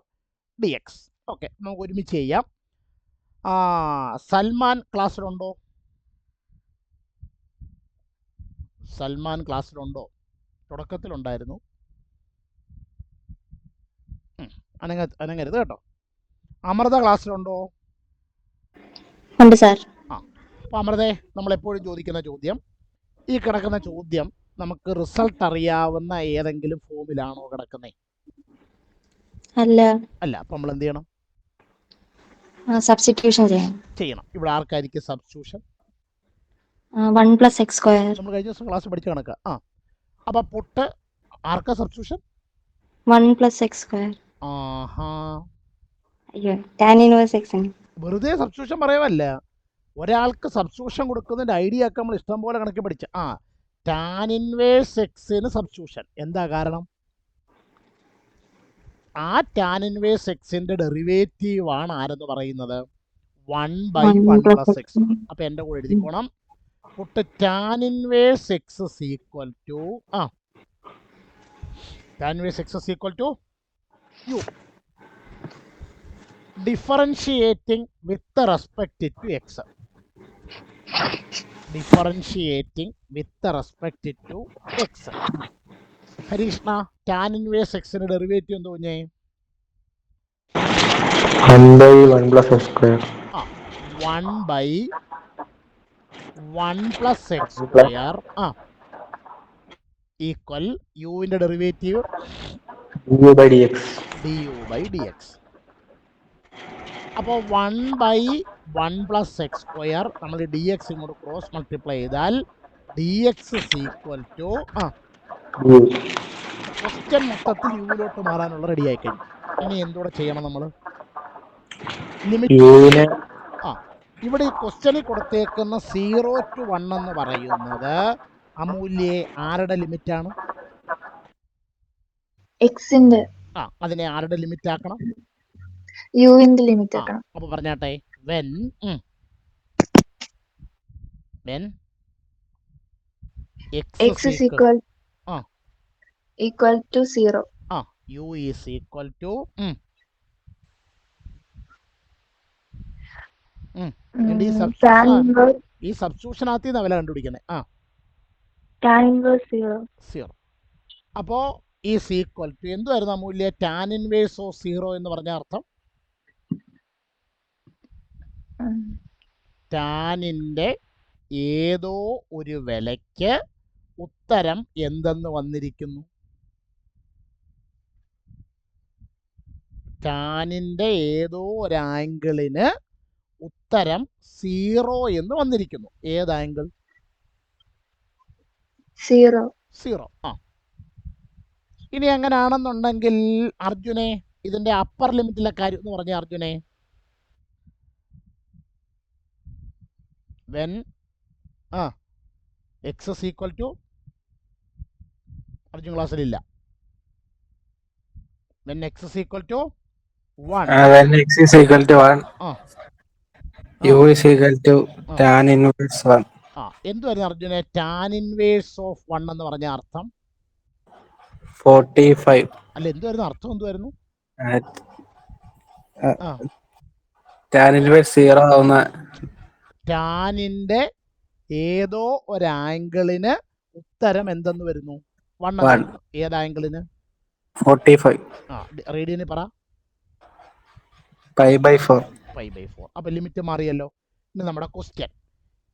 dx. Okay, നമുക്ക് ഒരുമിച്ച് ചെയ്യാം. സൽമാൻ ക്ലാസ്സിലുണ്ടോ? സൽമാൻ ക്ലാസ്സിലുണ്ടോ? തുടക്കത്തിലുണ്ടായിരുന്നു. അനങ്ങരുത് കേട്ടോ. അമൃത ക്ലാസ്സിലുണ്ടോ? ഉണ്ട് സാർ. അപ്പോൾ അമൃതേ, നമ്മളെപ്പോഴും ചോദിക്കുന്ന ചോദ്യം, ഈ കിടക്കുന്ന ചോദ്യം നമുക്ക് റിസൾട്ട് അറിയാവുന്ന ഏതെങ്കിലും ഫോമിലാണോ കിടക്കുന്നത്? അല്ല. അപ്പം നമ്മൾ എന്ത് ചെയ്യണം? സബ്സ്റ്റിറ്റ്യൂഷൻ ചെയ്യണം. ഇവിടെ ആർക്കായിരിക്കും സബ്സ്റ്റിറ്റ്യൂഷൻ? 1 plus x square. നമ്മൾ കഴിഞ്ഞ ദിവസം ക്ലാസ് പഠിച്ച കണക്കാ. അപ്പൊ പൊട്ട് ആർക്കാ സബ്സ്റ്റിറ്റ്യൂഷൻ? 1 plus x square. അയ്യോ, tan inverse x. വെറുതെ സബ്സ്റ്റിറ്റ്യൂഷൻ പറയുമല്ല, ഒരാൾക്ക് സബ്സ്റ്റിറ്റ്യൂഷൻ കൊടുക്കുന്നതിന്റെ ഐഡിയ ഒക്കെ നമ്മൾ ഇഷ്ടം പോലെ കണക്കി പഠിച്ച. tan inverse എക്സിന് സബ്സ്റ്റിറ്റ്യൂഷൻ. എന്താ കാരണം? ആ tan inverse എക്സിന്റെ ഡെറിവേറ്റീവ് ആണ് ആരെന്ന് പറയുന്നത്? 1/1 plus x. അപ്പൊ എന്റെ കൂടെ എഴുതിക്കോണം. Put tan inverse x is equal to tan inverse x is equal to u. Differentiating with respect to x. Differentiating with respect to x. ഹരീഷ്ണ, tan inverse x ന്റെ derivative എന്ത് കുഞ്ഞേ? 1/1 plus x square. 1/1 plus x square equal യുവിന്റെ derivative du by dx. അപ്പോൾ 1/1 1 plus X square നമ്മൾ D X ഇങ്ങോട്ട് cross multiply ചെയ്താൽ D X is equal to question മൊത്തത്തിൽ യുവിലോട്ട് മാറാനുള്ള റെഡി ആയി കഴിഞ്ഞു. ഇനി എന്തോടെ ചെയ്യണം നമ്മൾ? ലിമിറ്റ് ഇവിടെ ഈ ക്വസ്റ്റ്യനിൽ കൊടുത്തേക്കുന്ന 0 to 1 എന്ന് പറയുന്നത് അമൂല്യെ ആരുടെ ലിമിറ്റാണ്? എക്സിന്റെ അതിനെ ആരുടെ ലിമിറ്റ് ആക്കണം? യുവിന്റെ ലിമിറ്റ് ആക്കണം. അപ്പൊ പറഞ്ഞാട്ടെ, when X is equal to 0. u is equal to ഈ സബ്സ്റ്റിറ്റ്യൂഷനകത്ത് നിന്ന് വില കണ്ടുപിടിക്കുന്നത് tan inverse 0. അപ്പോ ഈസ് ഈക്വൽ ടു എന്തുവായിരുന്നു അമൂല്യ? ടാൻ ഇൻവേഴ്സ് ഓഫ് 0 എന്ന് പറഞ്ഞ അർത്ഥം ടാനിൻ്റെ ഏതോ ഒരു വിലയ്ക്ക് ഉത്തരം എന്തെന്ന് വന്നിരിക്കുന്നു? ടാനിൻ്റെ ഏതോ ഒരു ആംഗിളിന് ഉത്തരം 0 എന്ന് വന്നിരിക്കുന്നു. ഏത് ആംഗിൾ? 0. ഇനി അങ്ങനെയാണെന്നുണ്ടെങ്കിൽ അർജുനെ ഇതിന്റെ അപ്പർ ലിമിറ്റിലെ കാര്യം എന്ന് പറഞ്ഞ അർജുനെ, when X is equal to Arjun ക്ലാസ്സിലില്ല. When X is equal to 1 when x is equal to 1 u is equal to tan inverse 1. എന്തുവായിരുന്നു അർജുനെ ടാൻ ഇൻവേഴ്സ് ഓഫ് 1 എന്ന് പറഞ്ഞ അർത്ഥം? 45. അല്ല, എന്തുവായിരുന്നു അർത്ഥം? എന്തുവായിരുന്നു? tan inverse 0 ആവുന്ന ടാനിന്റെ ഏതോ ഒരു ആംഗിളിന് ഉത്തരം എന്തെന്ന് വരുന്നു? 1. ഏത് ആംഗിളിന്? 45. റേഡിയന് പറ. π/4. അപ്പൊ ലിമിറ്റ് മാറിയല്ലോ. ഇനി നമ്മുടെ question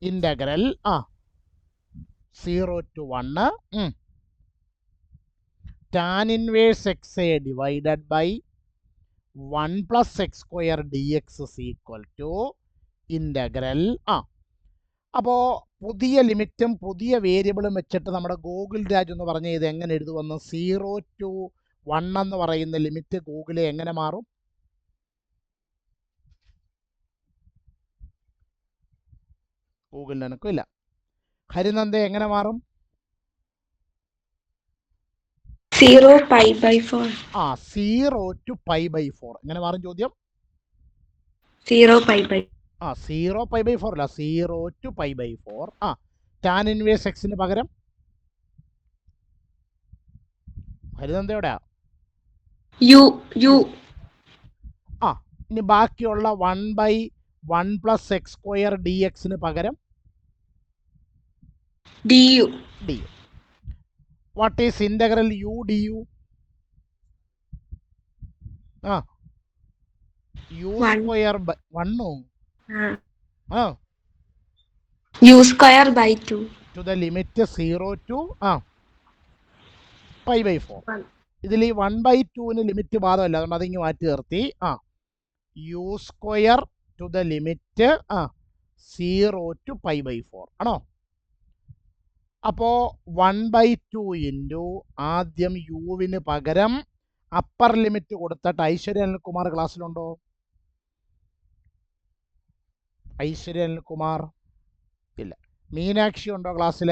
integral 0 to 1 tan inverse x divided by 1 plus x square dx is equal to integral അപ്പോൾ പുതിയ ലിമിറ്റും പുതിയ വേരിയബിളും വെച്ചിട്ട് നമ്മുടെ ഗൂഗിൾ രാജ് എന്ന് പറഞ്ഞ ഇത് എങ്ങനെ എഴുതുമെന്ന്? 0 to 1 എന്ന് പറയുന്ന ലിമിറ്റ് ഗൂഗിളെ എങ്ങനെ മാറും? ഗൂഗിളിൽ എനിക്കില്ല. ഹരിനന്ദ എങ്ങനെ മാറും? 0 π/4. 0 to π/4 എങ്ങനെ മാറും ചോദ്യം? 0 π/4. 0 π/4 അല്ല, 0 to π/4. ടാൻ ഇൻവേഴ്സ് എക്സിന് പകരം ഹരിനന്ദ എവിടെയാ? യു. ഇനി ബാക്കിയുള്ള 1/1 പ്ലസ് എക്സ് സ്ക്വയർ ഡി എക്സിന് പകരം du. What is integral U D U? U square 1 u square by 2 to the limit 0 to π/4. ഇതിൽ ഈ 1/2ന് ലിമിറ്റ് ബാധമല്ല, അതുകൊണ്ട് അതിങ്ങ് മാറ്റി നിർത്തി. U square to the limit 0 to π/4 ആണോ? അപ്പോൾ 1/2 ഇൻറ്റു ആദ്യം യുവിന് പകരം അപ്പർ ലിമിറ്റ് കൊടുത്തിട്ട് ഐശ്വര്യ അനിൽകുമാർ ക്ലാസ്സിലുണ്ടോ? ഐശ്വര്യ അനിൽകുമാർ ഇല്ല. മീനാക്ഷി ഉണ്ടോ ക്ലാസ്സിൽ?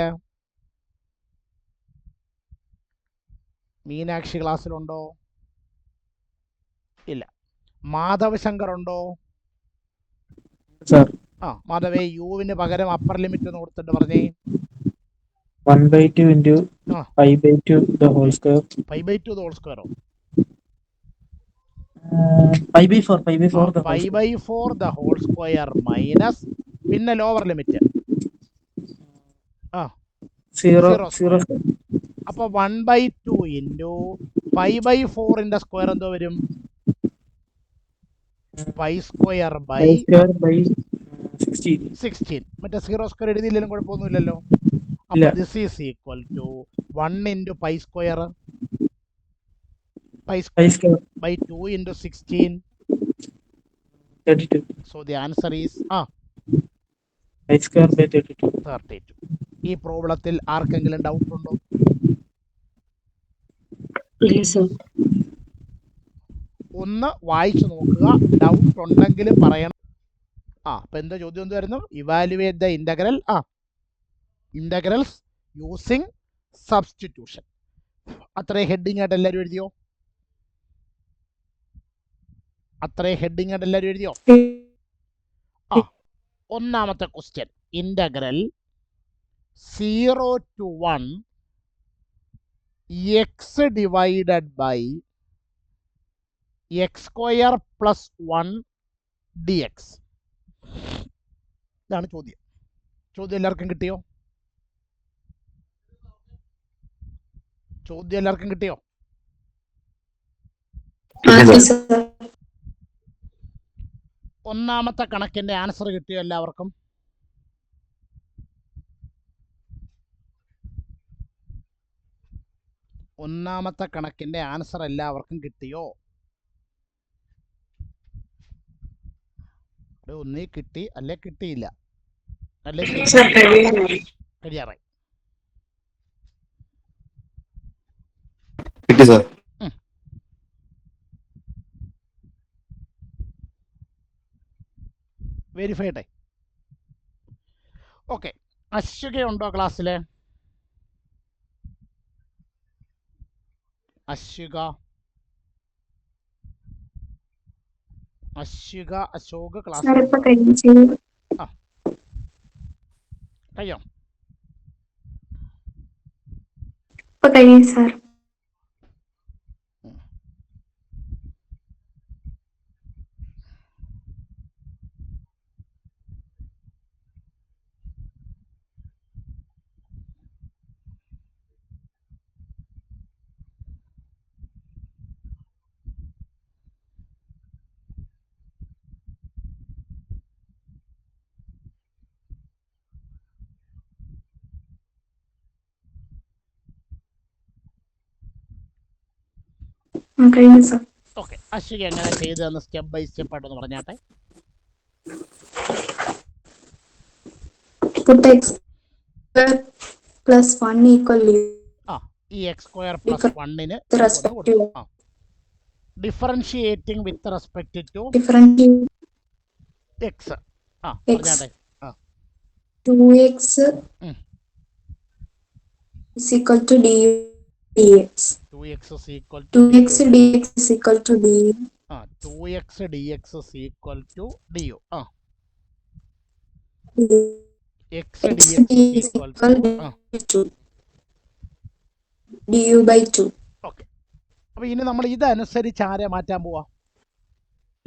മീനാക്ഷി ക്ലാസ്സിലുണ്ടോ? ഇല്ല. മാധവ് ശങ്കർ ഉണ്ടോ? മാധവേ യുവിന് പകരം അപ്പർ ലിമിറ്റ് ഒന്ന് കൊടുത്തിട്ട് പറഞ്ഞേ. 1/2 into π/2 the whole square. π/2 the whole square. π/4 the whole square minus പിന്നെ ലോവർ ലിമിറ്റ് 0. അപ്പോൾ 1/2 ഇൻറ്റു π/4ന്റെ സ്ക്വയർ എന്തോ വരും? Pi square by 16. മറ്റേ 0 സ്ക്വയർ എഴുതിയില്ലെങ്കിലും കുഴപ്പമൊന്നുമില്ലല്ലോ. അപ്പോൾ this is equal to 1 into pi square by 2 into 16 32. So the answer is I square by 32. 32. ഈ പ്രോബ്ലത്തിൽ ആർക്കെങ്കിലും ഡൗട്ട് ഉണ്ടോ? Yes, sir. ഒന്ന് വായിച്ചു നോക്കുക, ഡൗട്ട് ഉണ്ടെങ്കിൽ പറയണം. അപ്പൊ എന്താ ചോദ്യം എന്തായിരുന്നു? Evaluate the integral integrals using substitution. അത്രേ ഹെഡിങ് ആയിട്ട് എല്ലാവരും എഴുതിയോ? ഒന്നാമത്തെ question, integral 0 to 1 x divided by x square plus 1 dx. ഇതാണ് ചോദ്യം. എല്ലാവർക്കും കിട്ടിയോ? ഒന്നാമത്തെ കണക്കിന്റെ ആൻസർ കിട്ടിയോ എല്ലാവർക്കും? ഒന്നാമത്തെ കണക്കിന്റെ ആൻസർ എല്ലാവർക്കും കിട്ടിയോ? ഒന്നേ കിട്ടി, അല്ലെ കിട്ടിയില്ല, അല്ലെ കഴിയാറായി. കിട്ടി സർ. വെരിഫൈ ചെയ്യട്ടെ. ഓക്കെ, അശ്വികയുണ്ടോ ക്ലാസ്സില്? അശോക് ക്ലാസ് കഴിയോ? സാർ. ഓക്കെ, അശ്വിക എങ്ങനെ ചെയ്തതെന്ന് സ്റ്റെപ്പ് ബൈ സ്റ്റെപ്പ് ആയിട്ടൊന്ന് പറഞ്ഞാട്ടെ. ഈ എക്സ് സ്ക്വയർ പ്ലസ് 1ന് differentiating with respect to X. പറഞ്ഞാട്ടെ. 2x is equal to dx. 2x dx is equal to 2x dx is equal to du. x dx is equal to du by 2. Okay, അപ്പൊ ഇനി നമ്മൾ ഇതനുസരിച്ച് ആരെ മാറ്റാൻ പോവാ?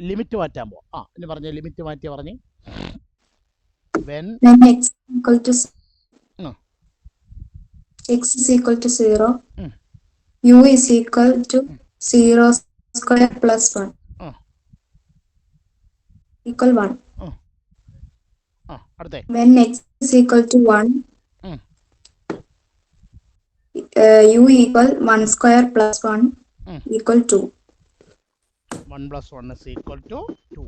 Limit മാറ്റാൻ പോവാ. ഇനി പറഞ്ഞ ലിമിറ്റ് മാറ്റി പറഞ്ഞേ. when x equal to x is equal to 0, u is equal to 0 square plus 1 equal 1. When x is equal to 1, u equal 1 square plus 1 equal 2. 1 plus 1 is equal to 2.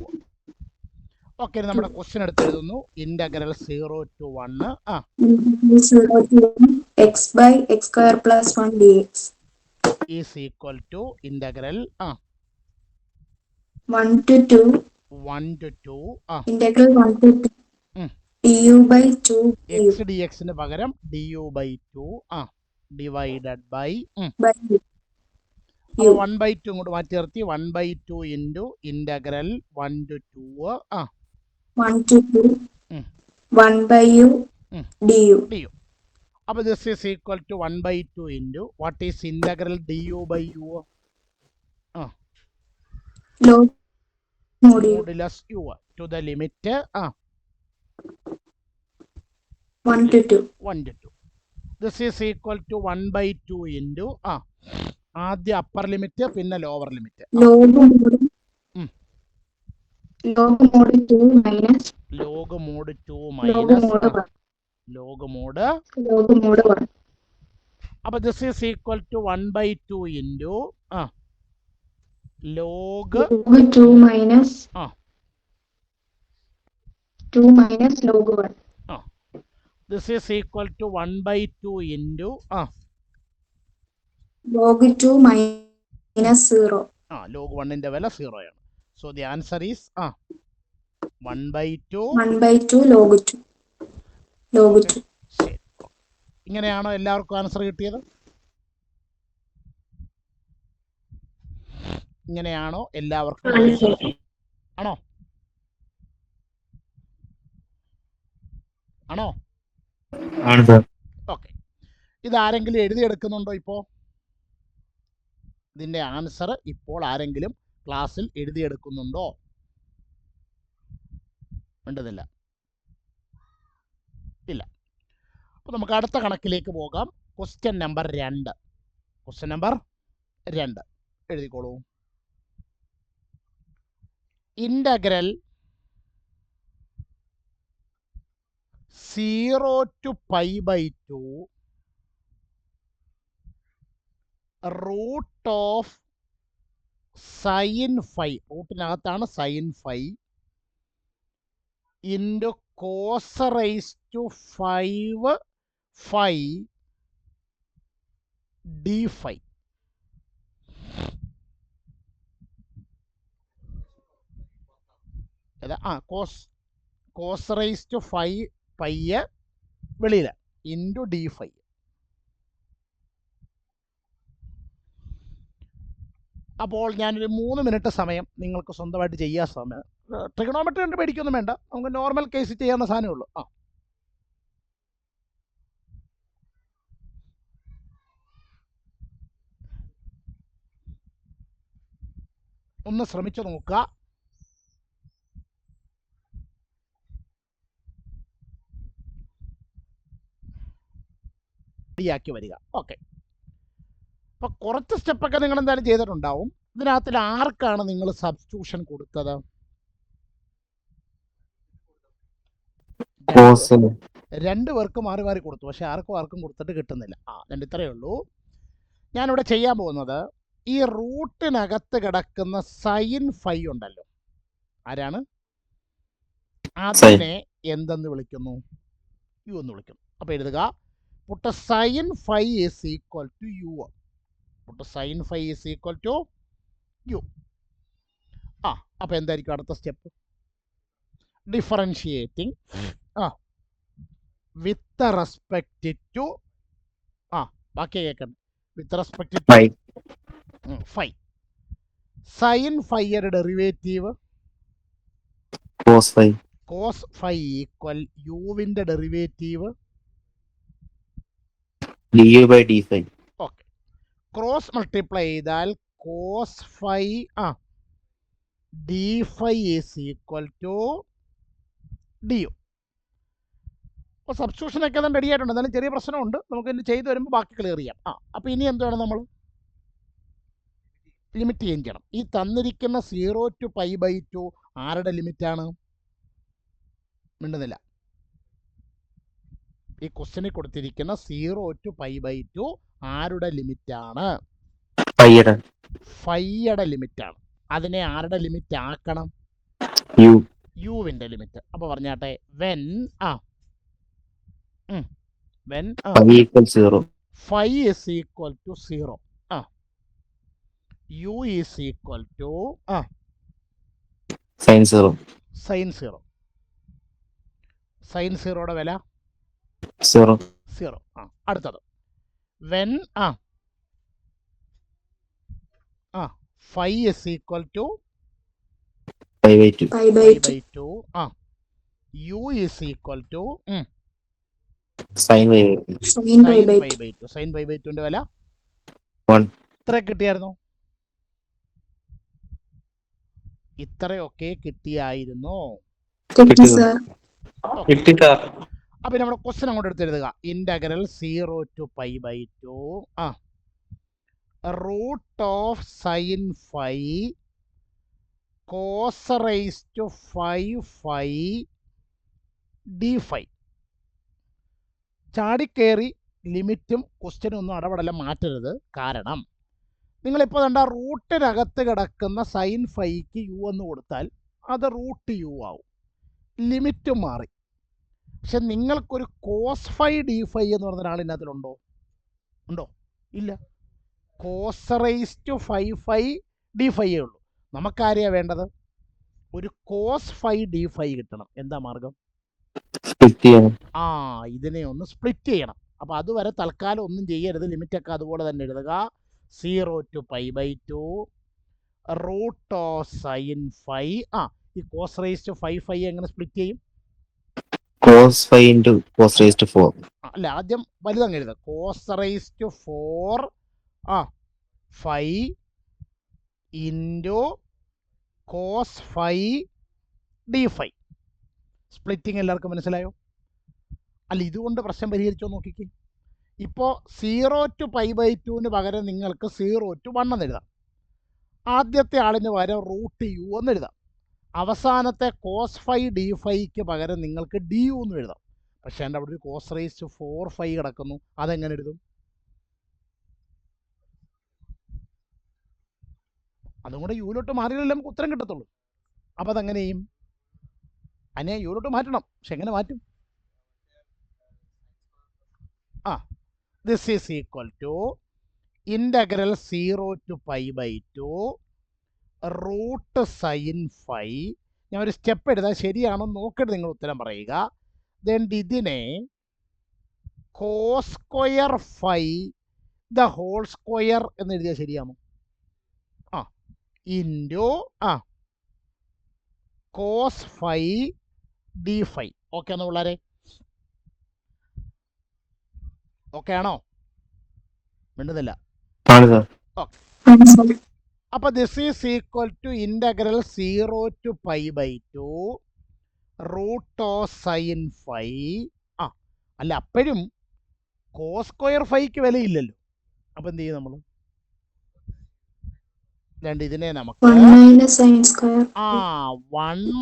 Okay, നമ്മുടെ question എടുത്തെഴുതുന്നു. Integral 0 to 1 x by x square plus 1 dx is equal to integral 1 to 2 integral 1 to 2 du by 2 x dx ന് പകരം du by 2 divided by u. 1 by 2 ഇങ്ങോട്ട് മാറ്റി നിർത്തി. 1 by 2 into integral 1 to 2 1 to 2 1 by u du. അപ്പോൾ this is equal to 1 by 2 into what is integral du by u? Log modulus u to the limit 1 to 2. This is equal to 1 by 2 into ആദ്യ upper limit പിന്നെ lower limit. log mod 2 minus log mod 2 log mod 1. അപ്പോൾ this is equal to 1 by 2 into log 2 minus 2 minus log 1. This is equal to 1/2 into Log 2 minus 0. log 1ന്റെ വില 0 ആണ്. So the answer is 1/2. 1/2 log 2. Log 2. ശരി. ഇങ്ങനെയാണോ എല്ലാവർക്കും answer കിട്ടിയത്? ഇങ്ങനെയാണോ എല്ലാവർക്കും? ആണോ ആണോ ആണ് സർ. ഓക്കെ. ഇതാരെങ്കിലും എഴുതിയെടുക്കുന്നുണ്ടോ ഇപ്പോൾ? ഇതിൻ്റെ ആൻസർ ഇപ്പോൾ ആരെങ്കിലും ക്ലാസ്സിൽ എഴുതിയെടുക്കുന്നുണ്ടോ? വേണ്ടതില്ല, ഇല്ല. അപ്പോൾ നമുക്ക് അടുത്ത കണക്കിലേക്ക് പോകാം. Question number 2. ക്വസ്റ്റ്യൻ നമ്പർ 2 എഴുതിക്കോളൂ. Integral 0 to π/2 root of sine phi, റൂട്ടിനകത്താണ് sine phi, into cos raise to 5 phi D phi. Cos raise to 5 പയ്യ വെളിയിൽ ഇൻറ്റു ഡി ഫൈ. അപ്പോൾ ഞാനൊരു 3 മിനിറ്റ് സമയം നിങ്ങൾക്ക് സ്വന്തമായിട്ട് ചെയ്യാൻ സമയം. ട്രിഗണോമെട്രി കണ്ട് പേടിക്കൊന്നും വേണ്ട, നമുക്ക് നോർമൽ കേസ് ചെയ്യാവുന്ന സാധനമേ ഉള്ളൂ. ഒന്ന് ശ്രമിച്ചു നോക്കുക. ാക്കി വരിക. ഓക്കെ. അപ്പോൾ കുറച്ച് സ്റ്റെപ്പൊക്കെ നിങ്ങൾ എന്തായാലും ചെയ്തിട്ടുണ്ടാവും. ഇതിനകത്തിൽ ആർക്കാണ് നിങ്ങൾ സബ്സ്റ്റിറ്റ്യൂഷൻ കൊടുത്തത്? രണ്ട് പേർക്ക് മാറി മാറി കൊടുത്തു, പക്ഷെ ആർക്കും കൊടുത്തിട്ട് കിട്ടുന്നില്ല. ഇത്രയേ ഉള്ളൂ. ഞാനിവിടെ ചെയ്യാൻ പോകുന്നത്, ഈ റൂട്ടിനകത്ത് കിടക്കുന്ന സൈൻ ഫൈ ഉണ്ടല്ലോ, ആരാണ്? അതിനെ എന്തെന്ന് വിളിക്കുന്നു? യു എന്ന് വിളിക്കുന്നു. അപ്പോൾ എഴുതുക, put sine phi is equal to U. Put sine phi is equal to U. അപ്പോൾ എന്തായിരിക്കും അടുത്ത step? Differentiating with respect to ബാക്കി കേൾക്കണം, with respect to phi. Sine ഫൈയുടെ ഡെറിവേറ്റീവ് കോസ് ഫൈ ഈക്വൽ യുവിൻ്റെ derivative du/d5. Okay. Cross multiply ചെയ്താൽ cos phi D phi is equal to D U. അപ്പോൾ സബ്സ്റ്റിറ്റ്യൂഷനൊക്കെ തന്നെ റെഡി ആയിട്ടുണ്ട്. എന്നാലും ചെറിയ പ്രശ്നമുണ്ട്, നമുക്ക് ഇനി ചെയ്ത് വരുമ്പോൾ ബാക്കി ക്ലിയർ ചെയ്യാം. അപ്പോൾ ഇനി എന്താണ് നമ്മൾ ലിമിറ്റ് ചേഞ്ച് ചെയ്യണം. ഈ തന്നിരിക്കുന്ന 0 to π/2 ആരുടെ ലിമിറ്റാണ്? മിണ്ടുന്നില്ല. ഈ ക്വസ്റ്റ്യനിൽ കൊടുത്തിരിക്കുന്ന 0 to π/2 ആരുടെ ലിമിറ്റാണ്? ഫൈയുടെ ലിമിറ്റാണ്. അതിനെ ആരുടെ ലിമിറ്റ് ആക്കണം? യുവിൻ്റെ ലിമിറ്റ്. അപ്പോൾ പറഞ്ഞാട്ടെ, when phi is equal to 0, U is equal to sine 0. Sine 0യുടെ വില 0. അടുത്തത്, when phi is equal to π/2, U is equal to sine π/2. Sine π/2ന്റെ വില 1. ഇത്ര കിട്ടിയായിരുന്നു? ഇത്രയൊക്കെ കിട്ടിയായിരുന്നോ? അപ്പൊ നമ്മുടെ ക്വസ്റ്റ്യൻ അങ്ങോട്ട് എടുത്തെഴുതുക. Integral 0 to π/2 root of sine phi cos raise to 5 phi D phi. ചാടിക്കേറി ലിമിറ്റും ക്വസ്റ്റ്യനും ഒന്നും അടപടലം മാറ്റരുത്. കാരണം നിങ്ങളിപ്പോൾ കണ്ട റൂട്ടിനകത്ത് കിടക്കുന്ന സൈൻ ഫൈക്ക് യു എന്ന് കൊടുത്താൽ അത് റൂട്ട് യു ആവും. ലിമിറ്റും മാറി. പക്ഷെ നിങ്ങൾക്കൊരു കോസ് ഫൈ ഡി ഫൈ എന്ന് പറഞ്ഞ ഒരാൾ ഇതിനകത്തിലുണ്ടോ? ഉണ്ടോ? ഇല്ല. Cos raise to phi D phi ഉള്ളൂ. നമുക്കാരെയാണ് വേണ്ടത്? ഒരു കോസ് ഫൈ ഡി ഫൈ കിട്ടണം. എന്താ മാർഗം? ഇതിനെ ഒന്ന് സ്പ്ലിറ്റ് ചെയ്യണം. അപ്പോൾ അതുവരെ തൽക്കാലം ഒന്നും ചെയ്യരുത്. ലിമിറ്റൊക്കെ അതുപോലെ തന്നെ എഴുതുക. 0 to π/2 root of sine phi. ഈ കോസ് റൈസ് ടു ഫൈ എങ്ങനെ സ്പ്ലിറ്റ് ചെയ്യും? cos 5 into cos raised to 4. അല്ല, ആദ്യം വലുതങ്ങ് എഴുതുക. Cos raise to 4 phi into cos phi D phi. Splitting എല്ലാവർക്കും മനസ്സിലായോ? അല്ല, ഇതുകൊണ്ട് പ്രശ്നം പരിഹരിച്ചോ നോക്കിക്കേ. ഇപ്പോൾ 0 to π/2 പകരം നിങ്ങൾക്ക് 0 to 1 എന്ന് എഴുതാം. ആദ്യത്തെ ആളിന് പകരം റൂട്ട് യു എന്ന് എഴുതാം. അവസാനത്തെ കോസ് ഫൈ ഡി ഫൈക്ക് പകരം നിങ്ങൾക്ക് ഡി യു എന്ന് എഴുതാം. പക്ഷേ എൻ്റെ അവിടെ ഒരു കോസ് റൈസ് ടു 4 ഫൈ കിടക്കുന്നു. അതെങ്ങനെ എഴുതും? അതും കൂടെ യുലോട്ട് മാറിയാലല്ലേ നമുക്ക് ഉത്തരം കിട്ടത്തുള്ളൂ. അപ്പോൾ അതെങ്ങനെ ചെയ്യും? അതിനെ യുലോട്ട് മാറ്റണം. പക്ഷെ എങ്ങനെ മാറ്റും? This is equal to integral 0 to π/2 root sine phi. ഞാൻ ഒരു സ്റ്റെപ്പ് എഴുതാം, ശരിയാണെന്ന് നോക്കിയിട്ട് നിങ്ങൾ ഉത്തരം പറയുക. ദെൻ ഇതിനെ cos square phi the whole square എന്ന് എഴുതിയാൽ ശരിയാണോ? Into cos phi D phi. Okay ആണോ പിള്ളേരെ? ഓക്കെ ആണോ? മിണ്ടുന്നില്ല. അപ്പോൾ this is equal to integral 0 to π/2 root of sine phi. അല്ല, അപ്പോഴും കോസ് സ്ക്വയർ ഫൈക്ക് വിലയില്ലല്ലോ. അപ്പോൾ എന്ത് ചെയ്യും നമ്മൾ? ഇതിനെ നമുക്ക് 1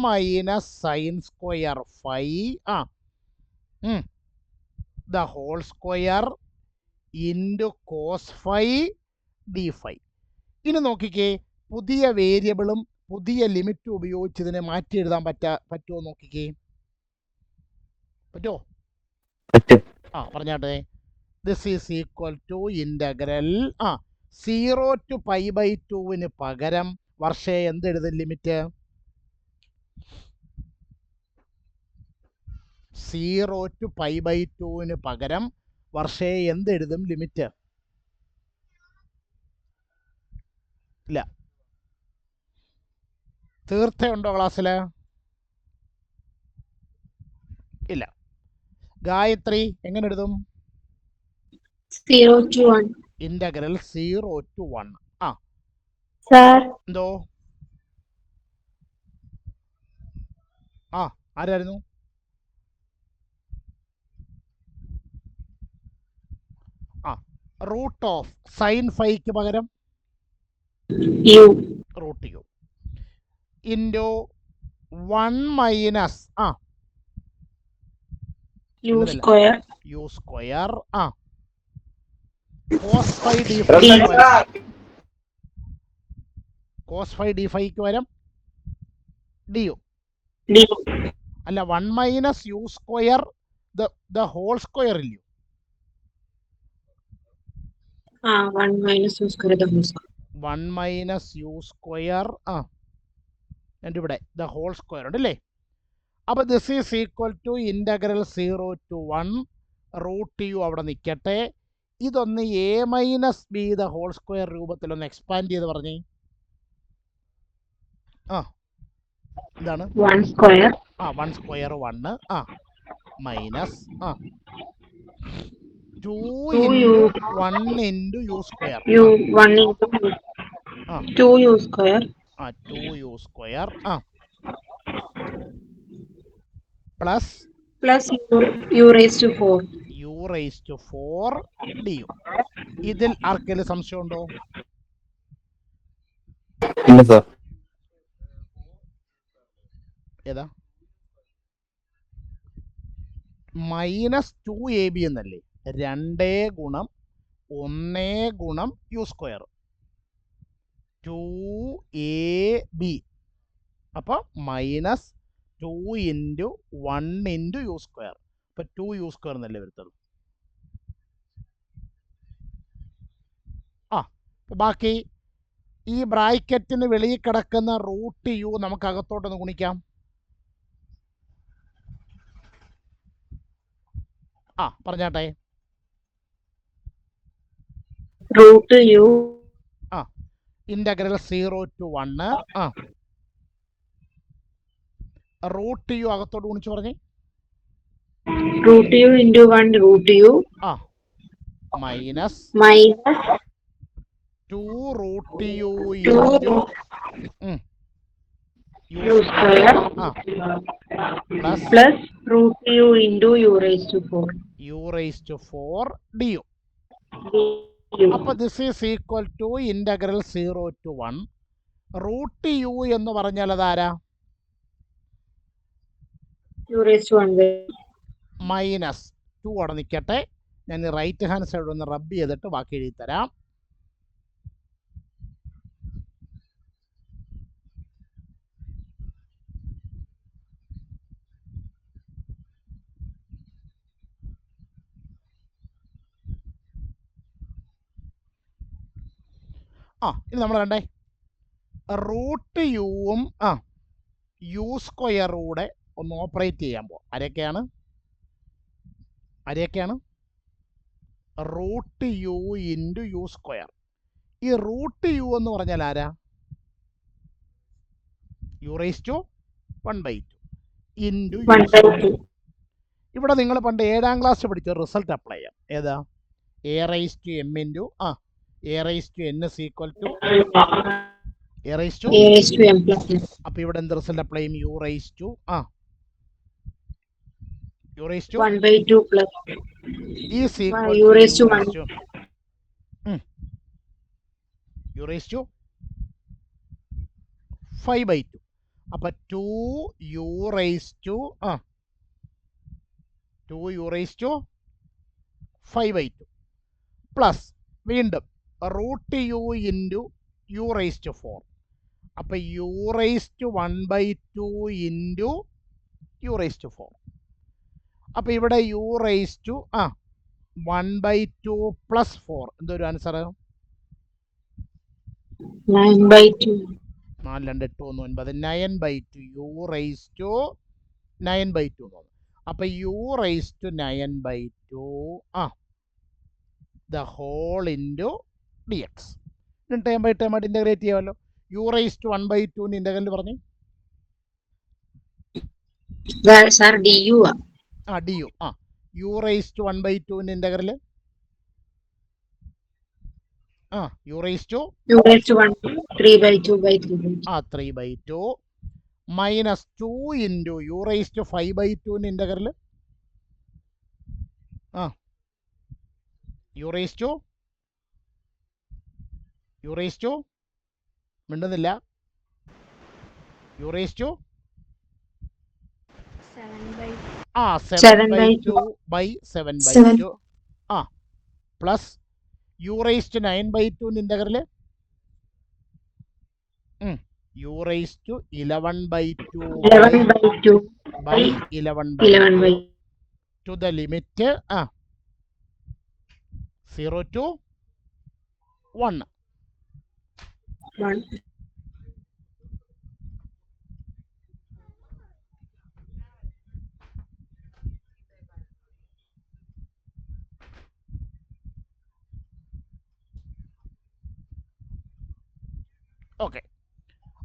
minus sine square phi the whole square into cos phi D phi. ഇനി നോക്കിക്കേ, പുതിയ വേരിയബിളും പുതിയ ലിമിറ്റും ഉപയോഗിച്ച് ഇതിനെ മാറ്റി എഴുതാൻ പറ്റുമോ നോക്കിക്കേ. പറ്റുമോ? പറഞ്ഞാട്ടെ. This is equal to integral 0 to π/2 പകരം വർഷേ എന്തെഴുതും ലിമിറ്റ്? 0 to π/2 പകരം വർഷേ എന്തെഴുതും ലിമിറ്റ്? ഇല്ല. തീർച്ചയുണ്ടോ ക്ലാസ്സിൽ? ഇല്ല. ഗായത്രി എങ്ങനെ എഴുതും? 0 to 1. Integral 0 to 1. Sir. എന്തോ? ആരായിരുന്നു? റൂട്ട് ഓഫ് സൈൻ ഫൈക്ക് പകരം root U into 1 minus U square. Cos phi D ഫൈക്ക് പകരം ഡി യു. അല്ല, 1 minus U square the whole square ഇല്ലയോ? 1 minus u square the whole square. 1 minus U square എൻ്റെ ഇവിടെ ദ ഹോൾ സ്ക്വയർ ഉണ്ടല്ലേ. അപ്പോൾ this is equal to integral 0 to 1 root U അവിടെ നിൽക്കട്ടെ. ഇതൊന്ന് A minus B the whole square രൂപത്തിലൊന്ന് expand ചെയ്ത് പറഞ്ഞേ. എന്താണ്? 1 square. 1 square 1 minus 2 into u square. 1 into 2u square. 2u square plus u raised to 4. u raised to 4 du. ഇതിൽ ആർക്കെങ്കിലും സംശയം ഉണ്ടോ? ഇല്ല സർ. ഏതാ? -2ab എന്നല്ലേ? 2 ഗുണം 1 ഗുണം യു സ്ക്വയർ 2ab. അപ്പോൾ -2ab 2 into 1 into U square. അപ്പോൾ 2 യു സ്ക്വയർ എന്നല്ലേ വരത്തുള്ളൂ. ബാക്കി ഈ ബ്രാക്കറ്റിന് വെളിയിൽ കിടക്കുന്ന റൂട്ട് യു നമുക്ക് അകത്തോട്ടൊന്ന് ഗുണിക്കാം. പറഞ്ഞാട്ടെ. Root u integral 0 to 1. Root u അകത്തോട്ട് ഗുണിച്ച് പറഞ്ഞേ. Root U into 1 root u minus 2 root U into U square plus root U into U raise to 4 du. അപ്പോൾ this is equal to integral 0 to 1 root U എന്ന് പറഞ്ഞാൽ അതാരാ? Minus 2 അവിടെ നിൽക്കട്ടെ. ഞാൻ റൈറ്റ് ഹാൻഡ് സൈഡ് ഒന്ന് റബ്ബ് ചെയ്തിട്ട് ബാക്കി എഴുതി തരാം. ഇനി നമ്മൾ കണ്ടേ റൂട്ട് യുവും യു സ്ക്വയറൂടെ ഒന്ന് ഓപ്പറേറ്റ് ചെയ്യാൻ പോകും. ആരെയൊക്കെയാണ്? Root U into U square. ഈ റൂട്ട് യു എന്ന് പറഞ്ഞാൽ ആരാ? U raise to 1/2 into U square. ഇവിടെ നിങ്ങൾ പണ്ട് 7ാം ക്ലാസ് പഠിച്ച റിസൾട്ട് അപ്ലൈ ചെയ്യാം. ഏതാ? A raise to M into A raise to N is equal to A raise to M plus. അപ്പോൾ ഇവിടെ എന്ത് റിസൾട്ട് അപ്ലൈ ചെയ്യും? U raise to 1/2 plus is equal U raise to 1 U raise to 5/2. അപ്പോൾ 2 u raise to 5/2 plus വീണ്ടും root U into U raise to 4. അപ്പോൾ U raise to 1/2 into U raise to 4. അപ്പോൾ ഇവിടെ U raise to 1/2 plus 4 എന്തൊരു answer? 9/2. 4 2 8 1 9 9/2 U raise to 9/2 എന്ന്. അപ്പോൾ U raise to 9/2 the whole into D X. Term by term ആയിട്ട് integrate ചെയ്യാമല്ലോ. U raise to 1/2 integral പറഞ്ഞു D U U raise to 1/2 integral U raise to 3/2 minus 2 into U raise to 5/2 integral U raise to മിണ്ടുന്നില്ല. U raise to 7/2 plus U raise to 9/2 integral U raise to 11/2 by 11/2 to the limit 0 to 1. Okay.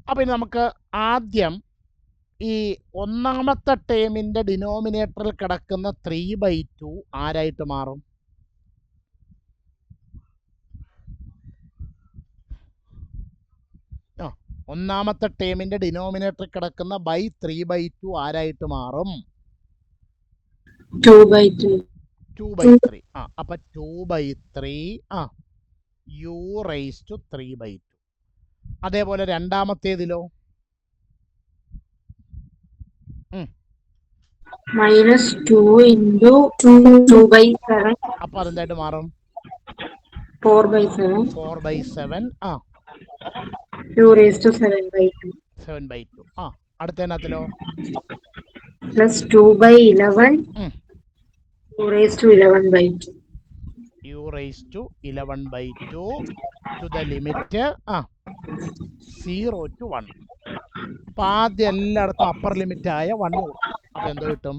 അപ്പോൾ ഇനി നമുക്ക് ആദ്യം ഈ ഒന്നാമത്തെ ടേമിൻ്റെ ഡിനോമിനേറ്ററിൽ കിടക്കുന്ന 3/2 ആരായിട്ട് മാറും? ഒന്നാമത്തെ ടേമിൻ്റെ ഡിനോമിനേറ്ററിൽ കിടക്കുന്ന 3/2 ആരായിട്ട് മാറും? 2/3. അപ്പം 2/3 യു റേസ് ടു 3/2. അതേപോലെ രണ്ടാമത്തേതിലോ? -2 into 2/7. അപ്പൊ അതെന്തായിട്ട് മാറും? 4/7. 4/7 2 raised to 7/2. 7/2. അടുത്തതിനകത്തിലോ plus 2 by 11 ഉം. u raised to 11 by 2. u raised to 11 by 2 to the limit 0 to 1. അപ്പം ആദ്യം എല്ലായിടത്തും അപ്പർ ലിമിറ്റ് ആയ 1 കൊടുക്കും. അപ്പം എന്തോ കിട്ടും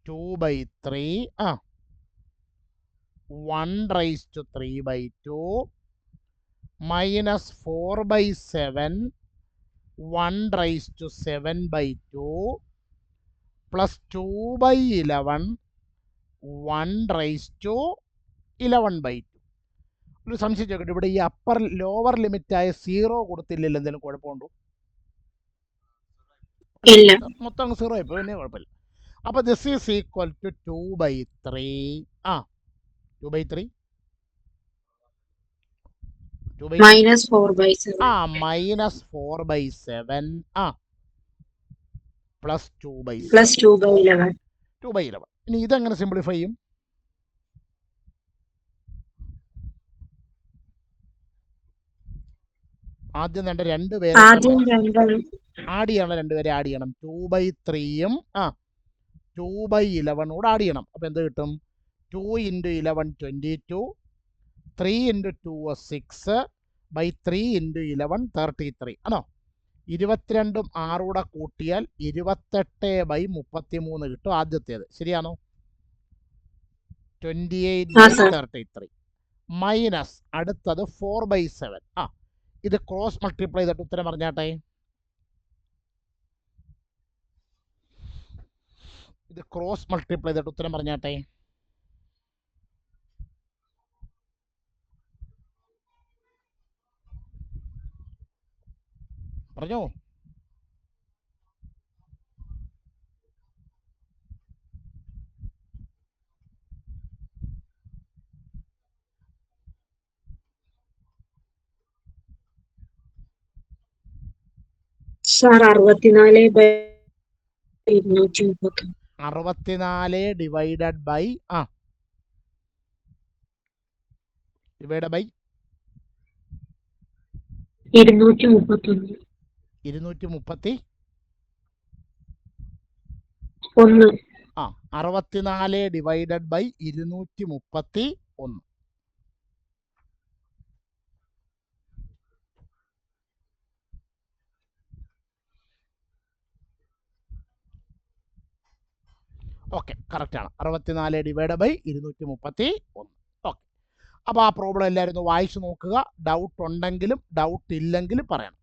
2 by 3 1 raised to 3 by 2 minus 4 by 7 1 raised to 7 by 2 plus 2 by 11 1 raised to 11 by 2. ഒരു സംശയം ചോദിക്കട്ടെ, ഇവിടെ ഈ അപ്പർ ലോവർ ലിമിറ്റായ 0 കൊടുത്തില്ലല്ലോ, എന്തെങ്കിലും കുഴപ്പമുണ്ടോ? ഇല്ല. മൊത്തം 0 ആയിപ്പോൾ പിന്നെ കുഴപ്പമില്ല. അപ്പോൾ this is equal to 2 by 3 2 by 3 minus 4 by 7. minus 4 by 7 plus 2 by 7. Plus 2 by 11. 2 by 11. ഇനി ഇതെങ്ങനെ സിംപ്ലിഫൈ ചെയ്യും? ആദ്യം വേണ്ട രണ്ടുപേരെ ആഡ് ചെയ്യണം, രണ്ടുപേരെ ആഡ് ചെയ്യണം. 2 by 3യും 2 by 11 ആഡ് ചെയ്യണം. അപ്പോൾ എന്ത് കിട്ടും? 2 into 11 22, 3 into 2 6 by 3 into 11 33 ആണോ? 22ഉം 6 കൂട്ടിയാൽ 28 by 33 കിട്ടും ആദ്യത്തേത്, ശരിയാണോ? 28 by 33 മൈനസ് അടുത്തത് 4 by 7. ഇത് ക്രോസ് മൾട്ടിപ്ലൈ ചെയ്തിട്ട് ഉത്തരം പറഞ്ഞാട്ടെ. ഇത് ക്രോസ് മൾട്ടിപ്ലൈ ചെയ്തിട്ട് ഉത്തരം പറഞ്ഞാട്ടെ. പറഞ്ഞോ. Sir 64 by 230. 64 divided by divide by 231. 231 64 divided by 231. Okay, കറക്റ്റാണ്. 64 ഡിവൈഡ് ബൈ 231. ഓക്കെ, അപ്പോൾ ആ പ്രോബ്ലം എല്ലാവരും ഒന്ന് വായിച്ചു നോക്കുക. ഡൗട്ട് ഉണ്ടെങ്കിലും ഡൗട്ട് ഇല്ലെങ്കിലും പറയണം.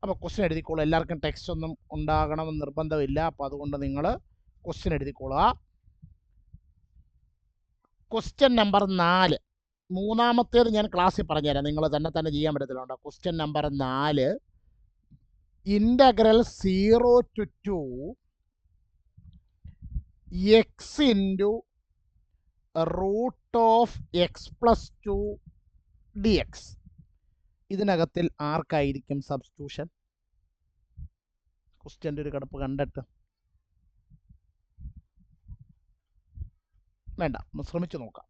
അപ്പോൾ ക്വസ്റ്റ്യൻ എഴുതിക്കോളൂ. എല്ലാവർക്കും ടെക്സ്റ്റ് ഒന്നും ഉണ്ടാകണമെന്ന് നിർബന്ധമില്ല. അപ്പോൾ അതുകൊണ്ട് നിങ്ങൾ ക്വസ്റ്റ്യൻ എഴുതിക്കോളുക. ക്വസ്റ്റ്യൻ നമ്പർ 4, മൂന്നാമത്തേത് ഞാൻ ക്ലാസ്സിൽ പറഞ്ഞുതരാം, നിങ്ങൾ തന്നെ ചെയ്യാൻ പറ്റത്തില്ല. Question number 4, integral 0 to 2 x into root of x plus 2 dx. ഇതിനകത്തിൽ ആർക്കായിരിക്കും substitution? ക്വസ്റ്റ്യൻ്റെ ഒരു കിടപ്പ് കണ്ടിട്ട് വേണ്ട, ഒന്ന് ശ്രമിച്ചു നോക്കാം.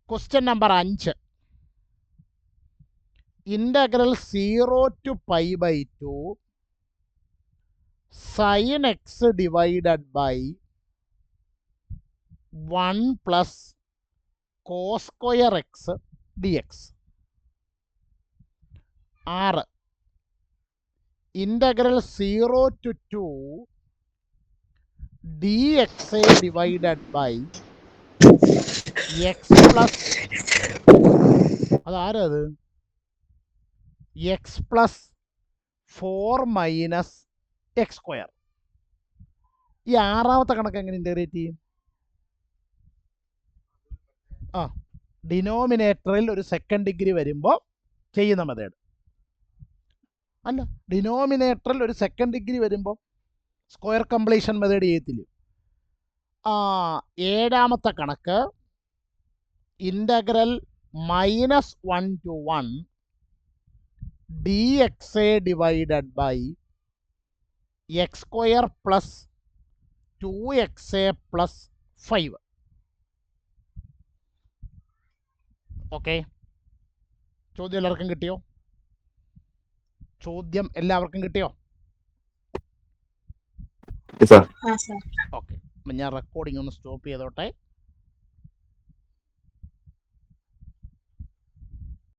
Question number 5, integral 0 to pi by 2 sin x divided by 1 plus cos square x dx. 6, integral 0 to 2 dx divided by x plus അതാരത് x plus 4 minus X square. ഈ ആറാമത്തെ കണക്ക് എങ്ങനെ ഇൻ്റഗ്രേറ്റ് ചെയ്യും? ഡിനോമിനേറ്ററിൽ ഒരു സെക്കൻഡ് ഡിഗ്രി വരുമ്പോൾ ചെയ്യുന്ന മെത്തേഡ് അല്ല, ഡിനോമിനേറ്ററിൽ ഒരു സെക്കൻഡ് ഡിഗ്രി വരുമ്പോൾ സ്ക്വയർ കംപ്ലീഷൻ മെത്തേഡ് ചെയ്യത്തില്ല. ഏഴാമത്തെ കണക്ക് integral -1 to 1 dxa divided by x square plus 2xa plus 5. Okay, ചോദ്യം എല്ലാവർക്കും കിട്ടിയോ? ചോദ്യം എല്ലാവർക്കും കിട്ടിയോ? Yes, sir. Ah, sir. Okay, അപ്പം ഞാൻ റെക്കോർഡിംഗ് ഒന്ന് സ്റ്റോപ്പ് ചെയ്തോട്ടെ.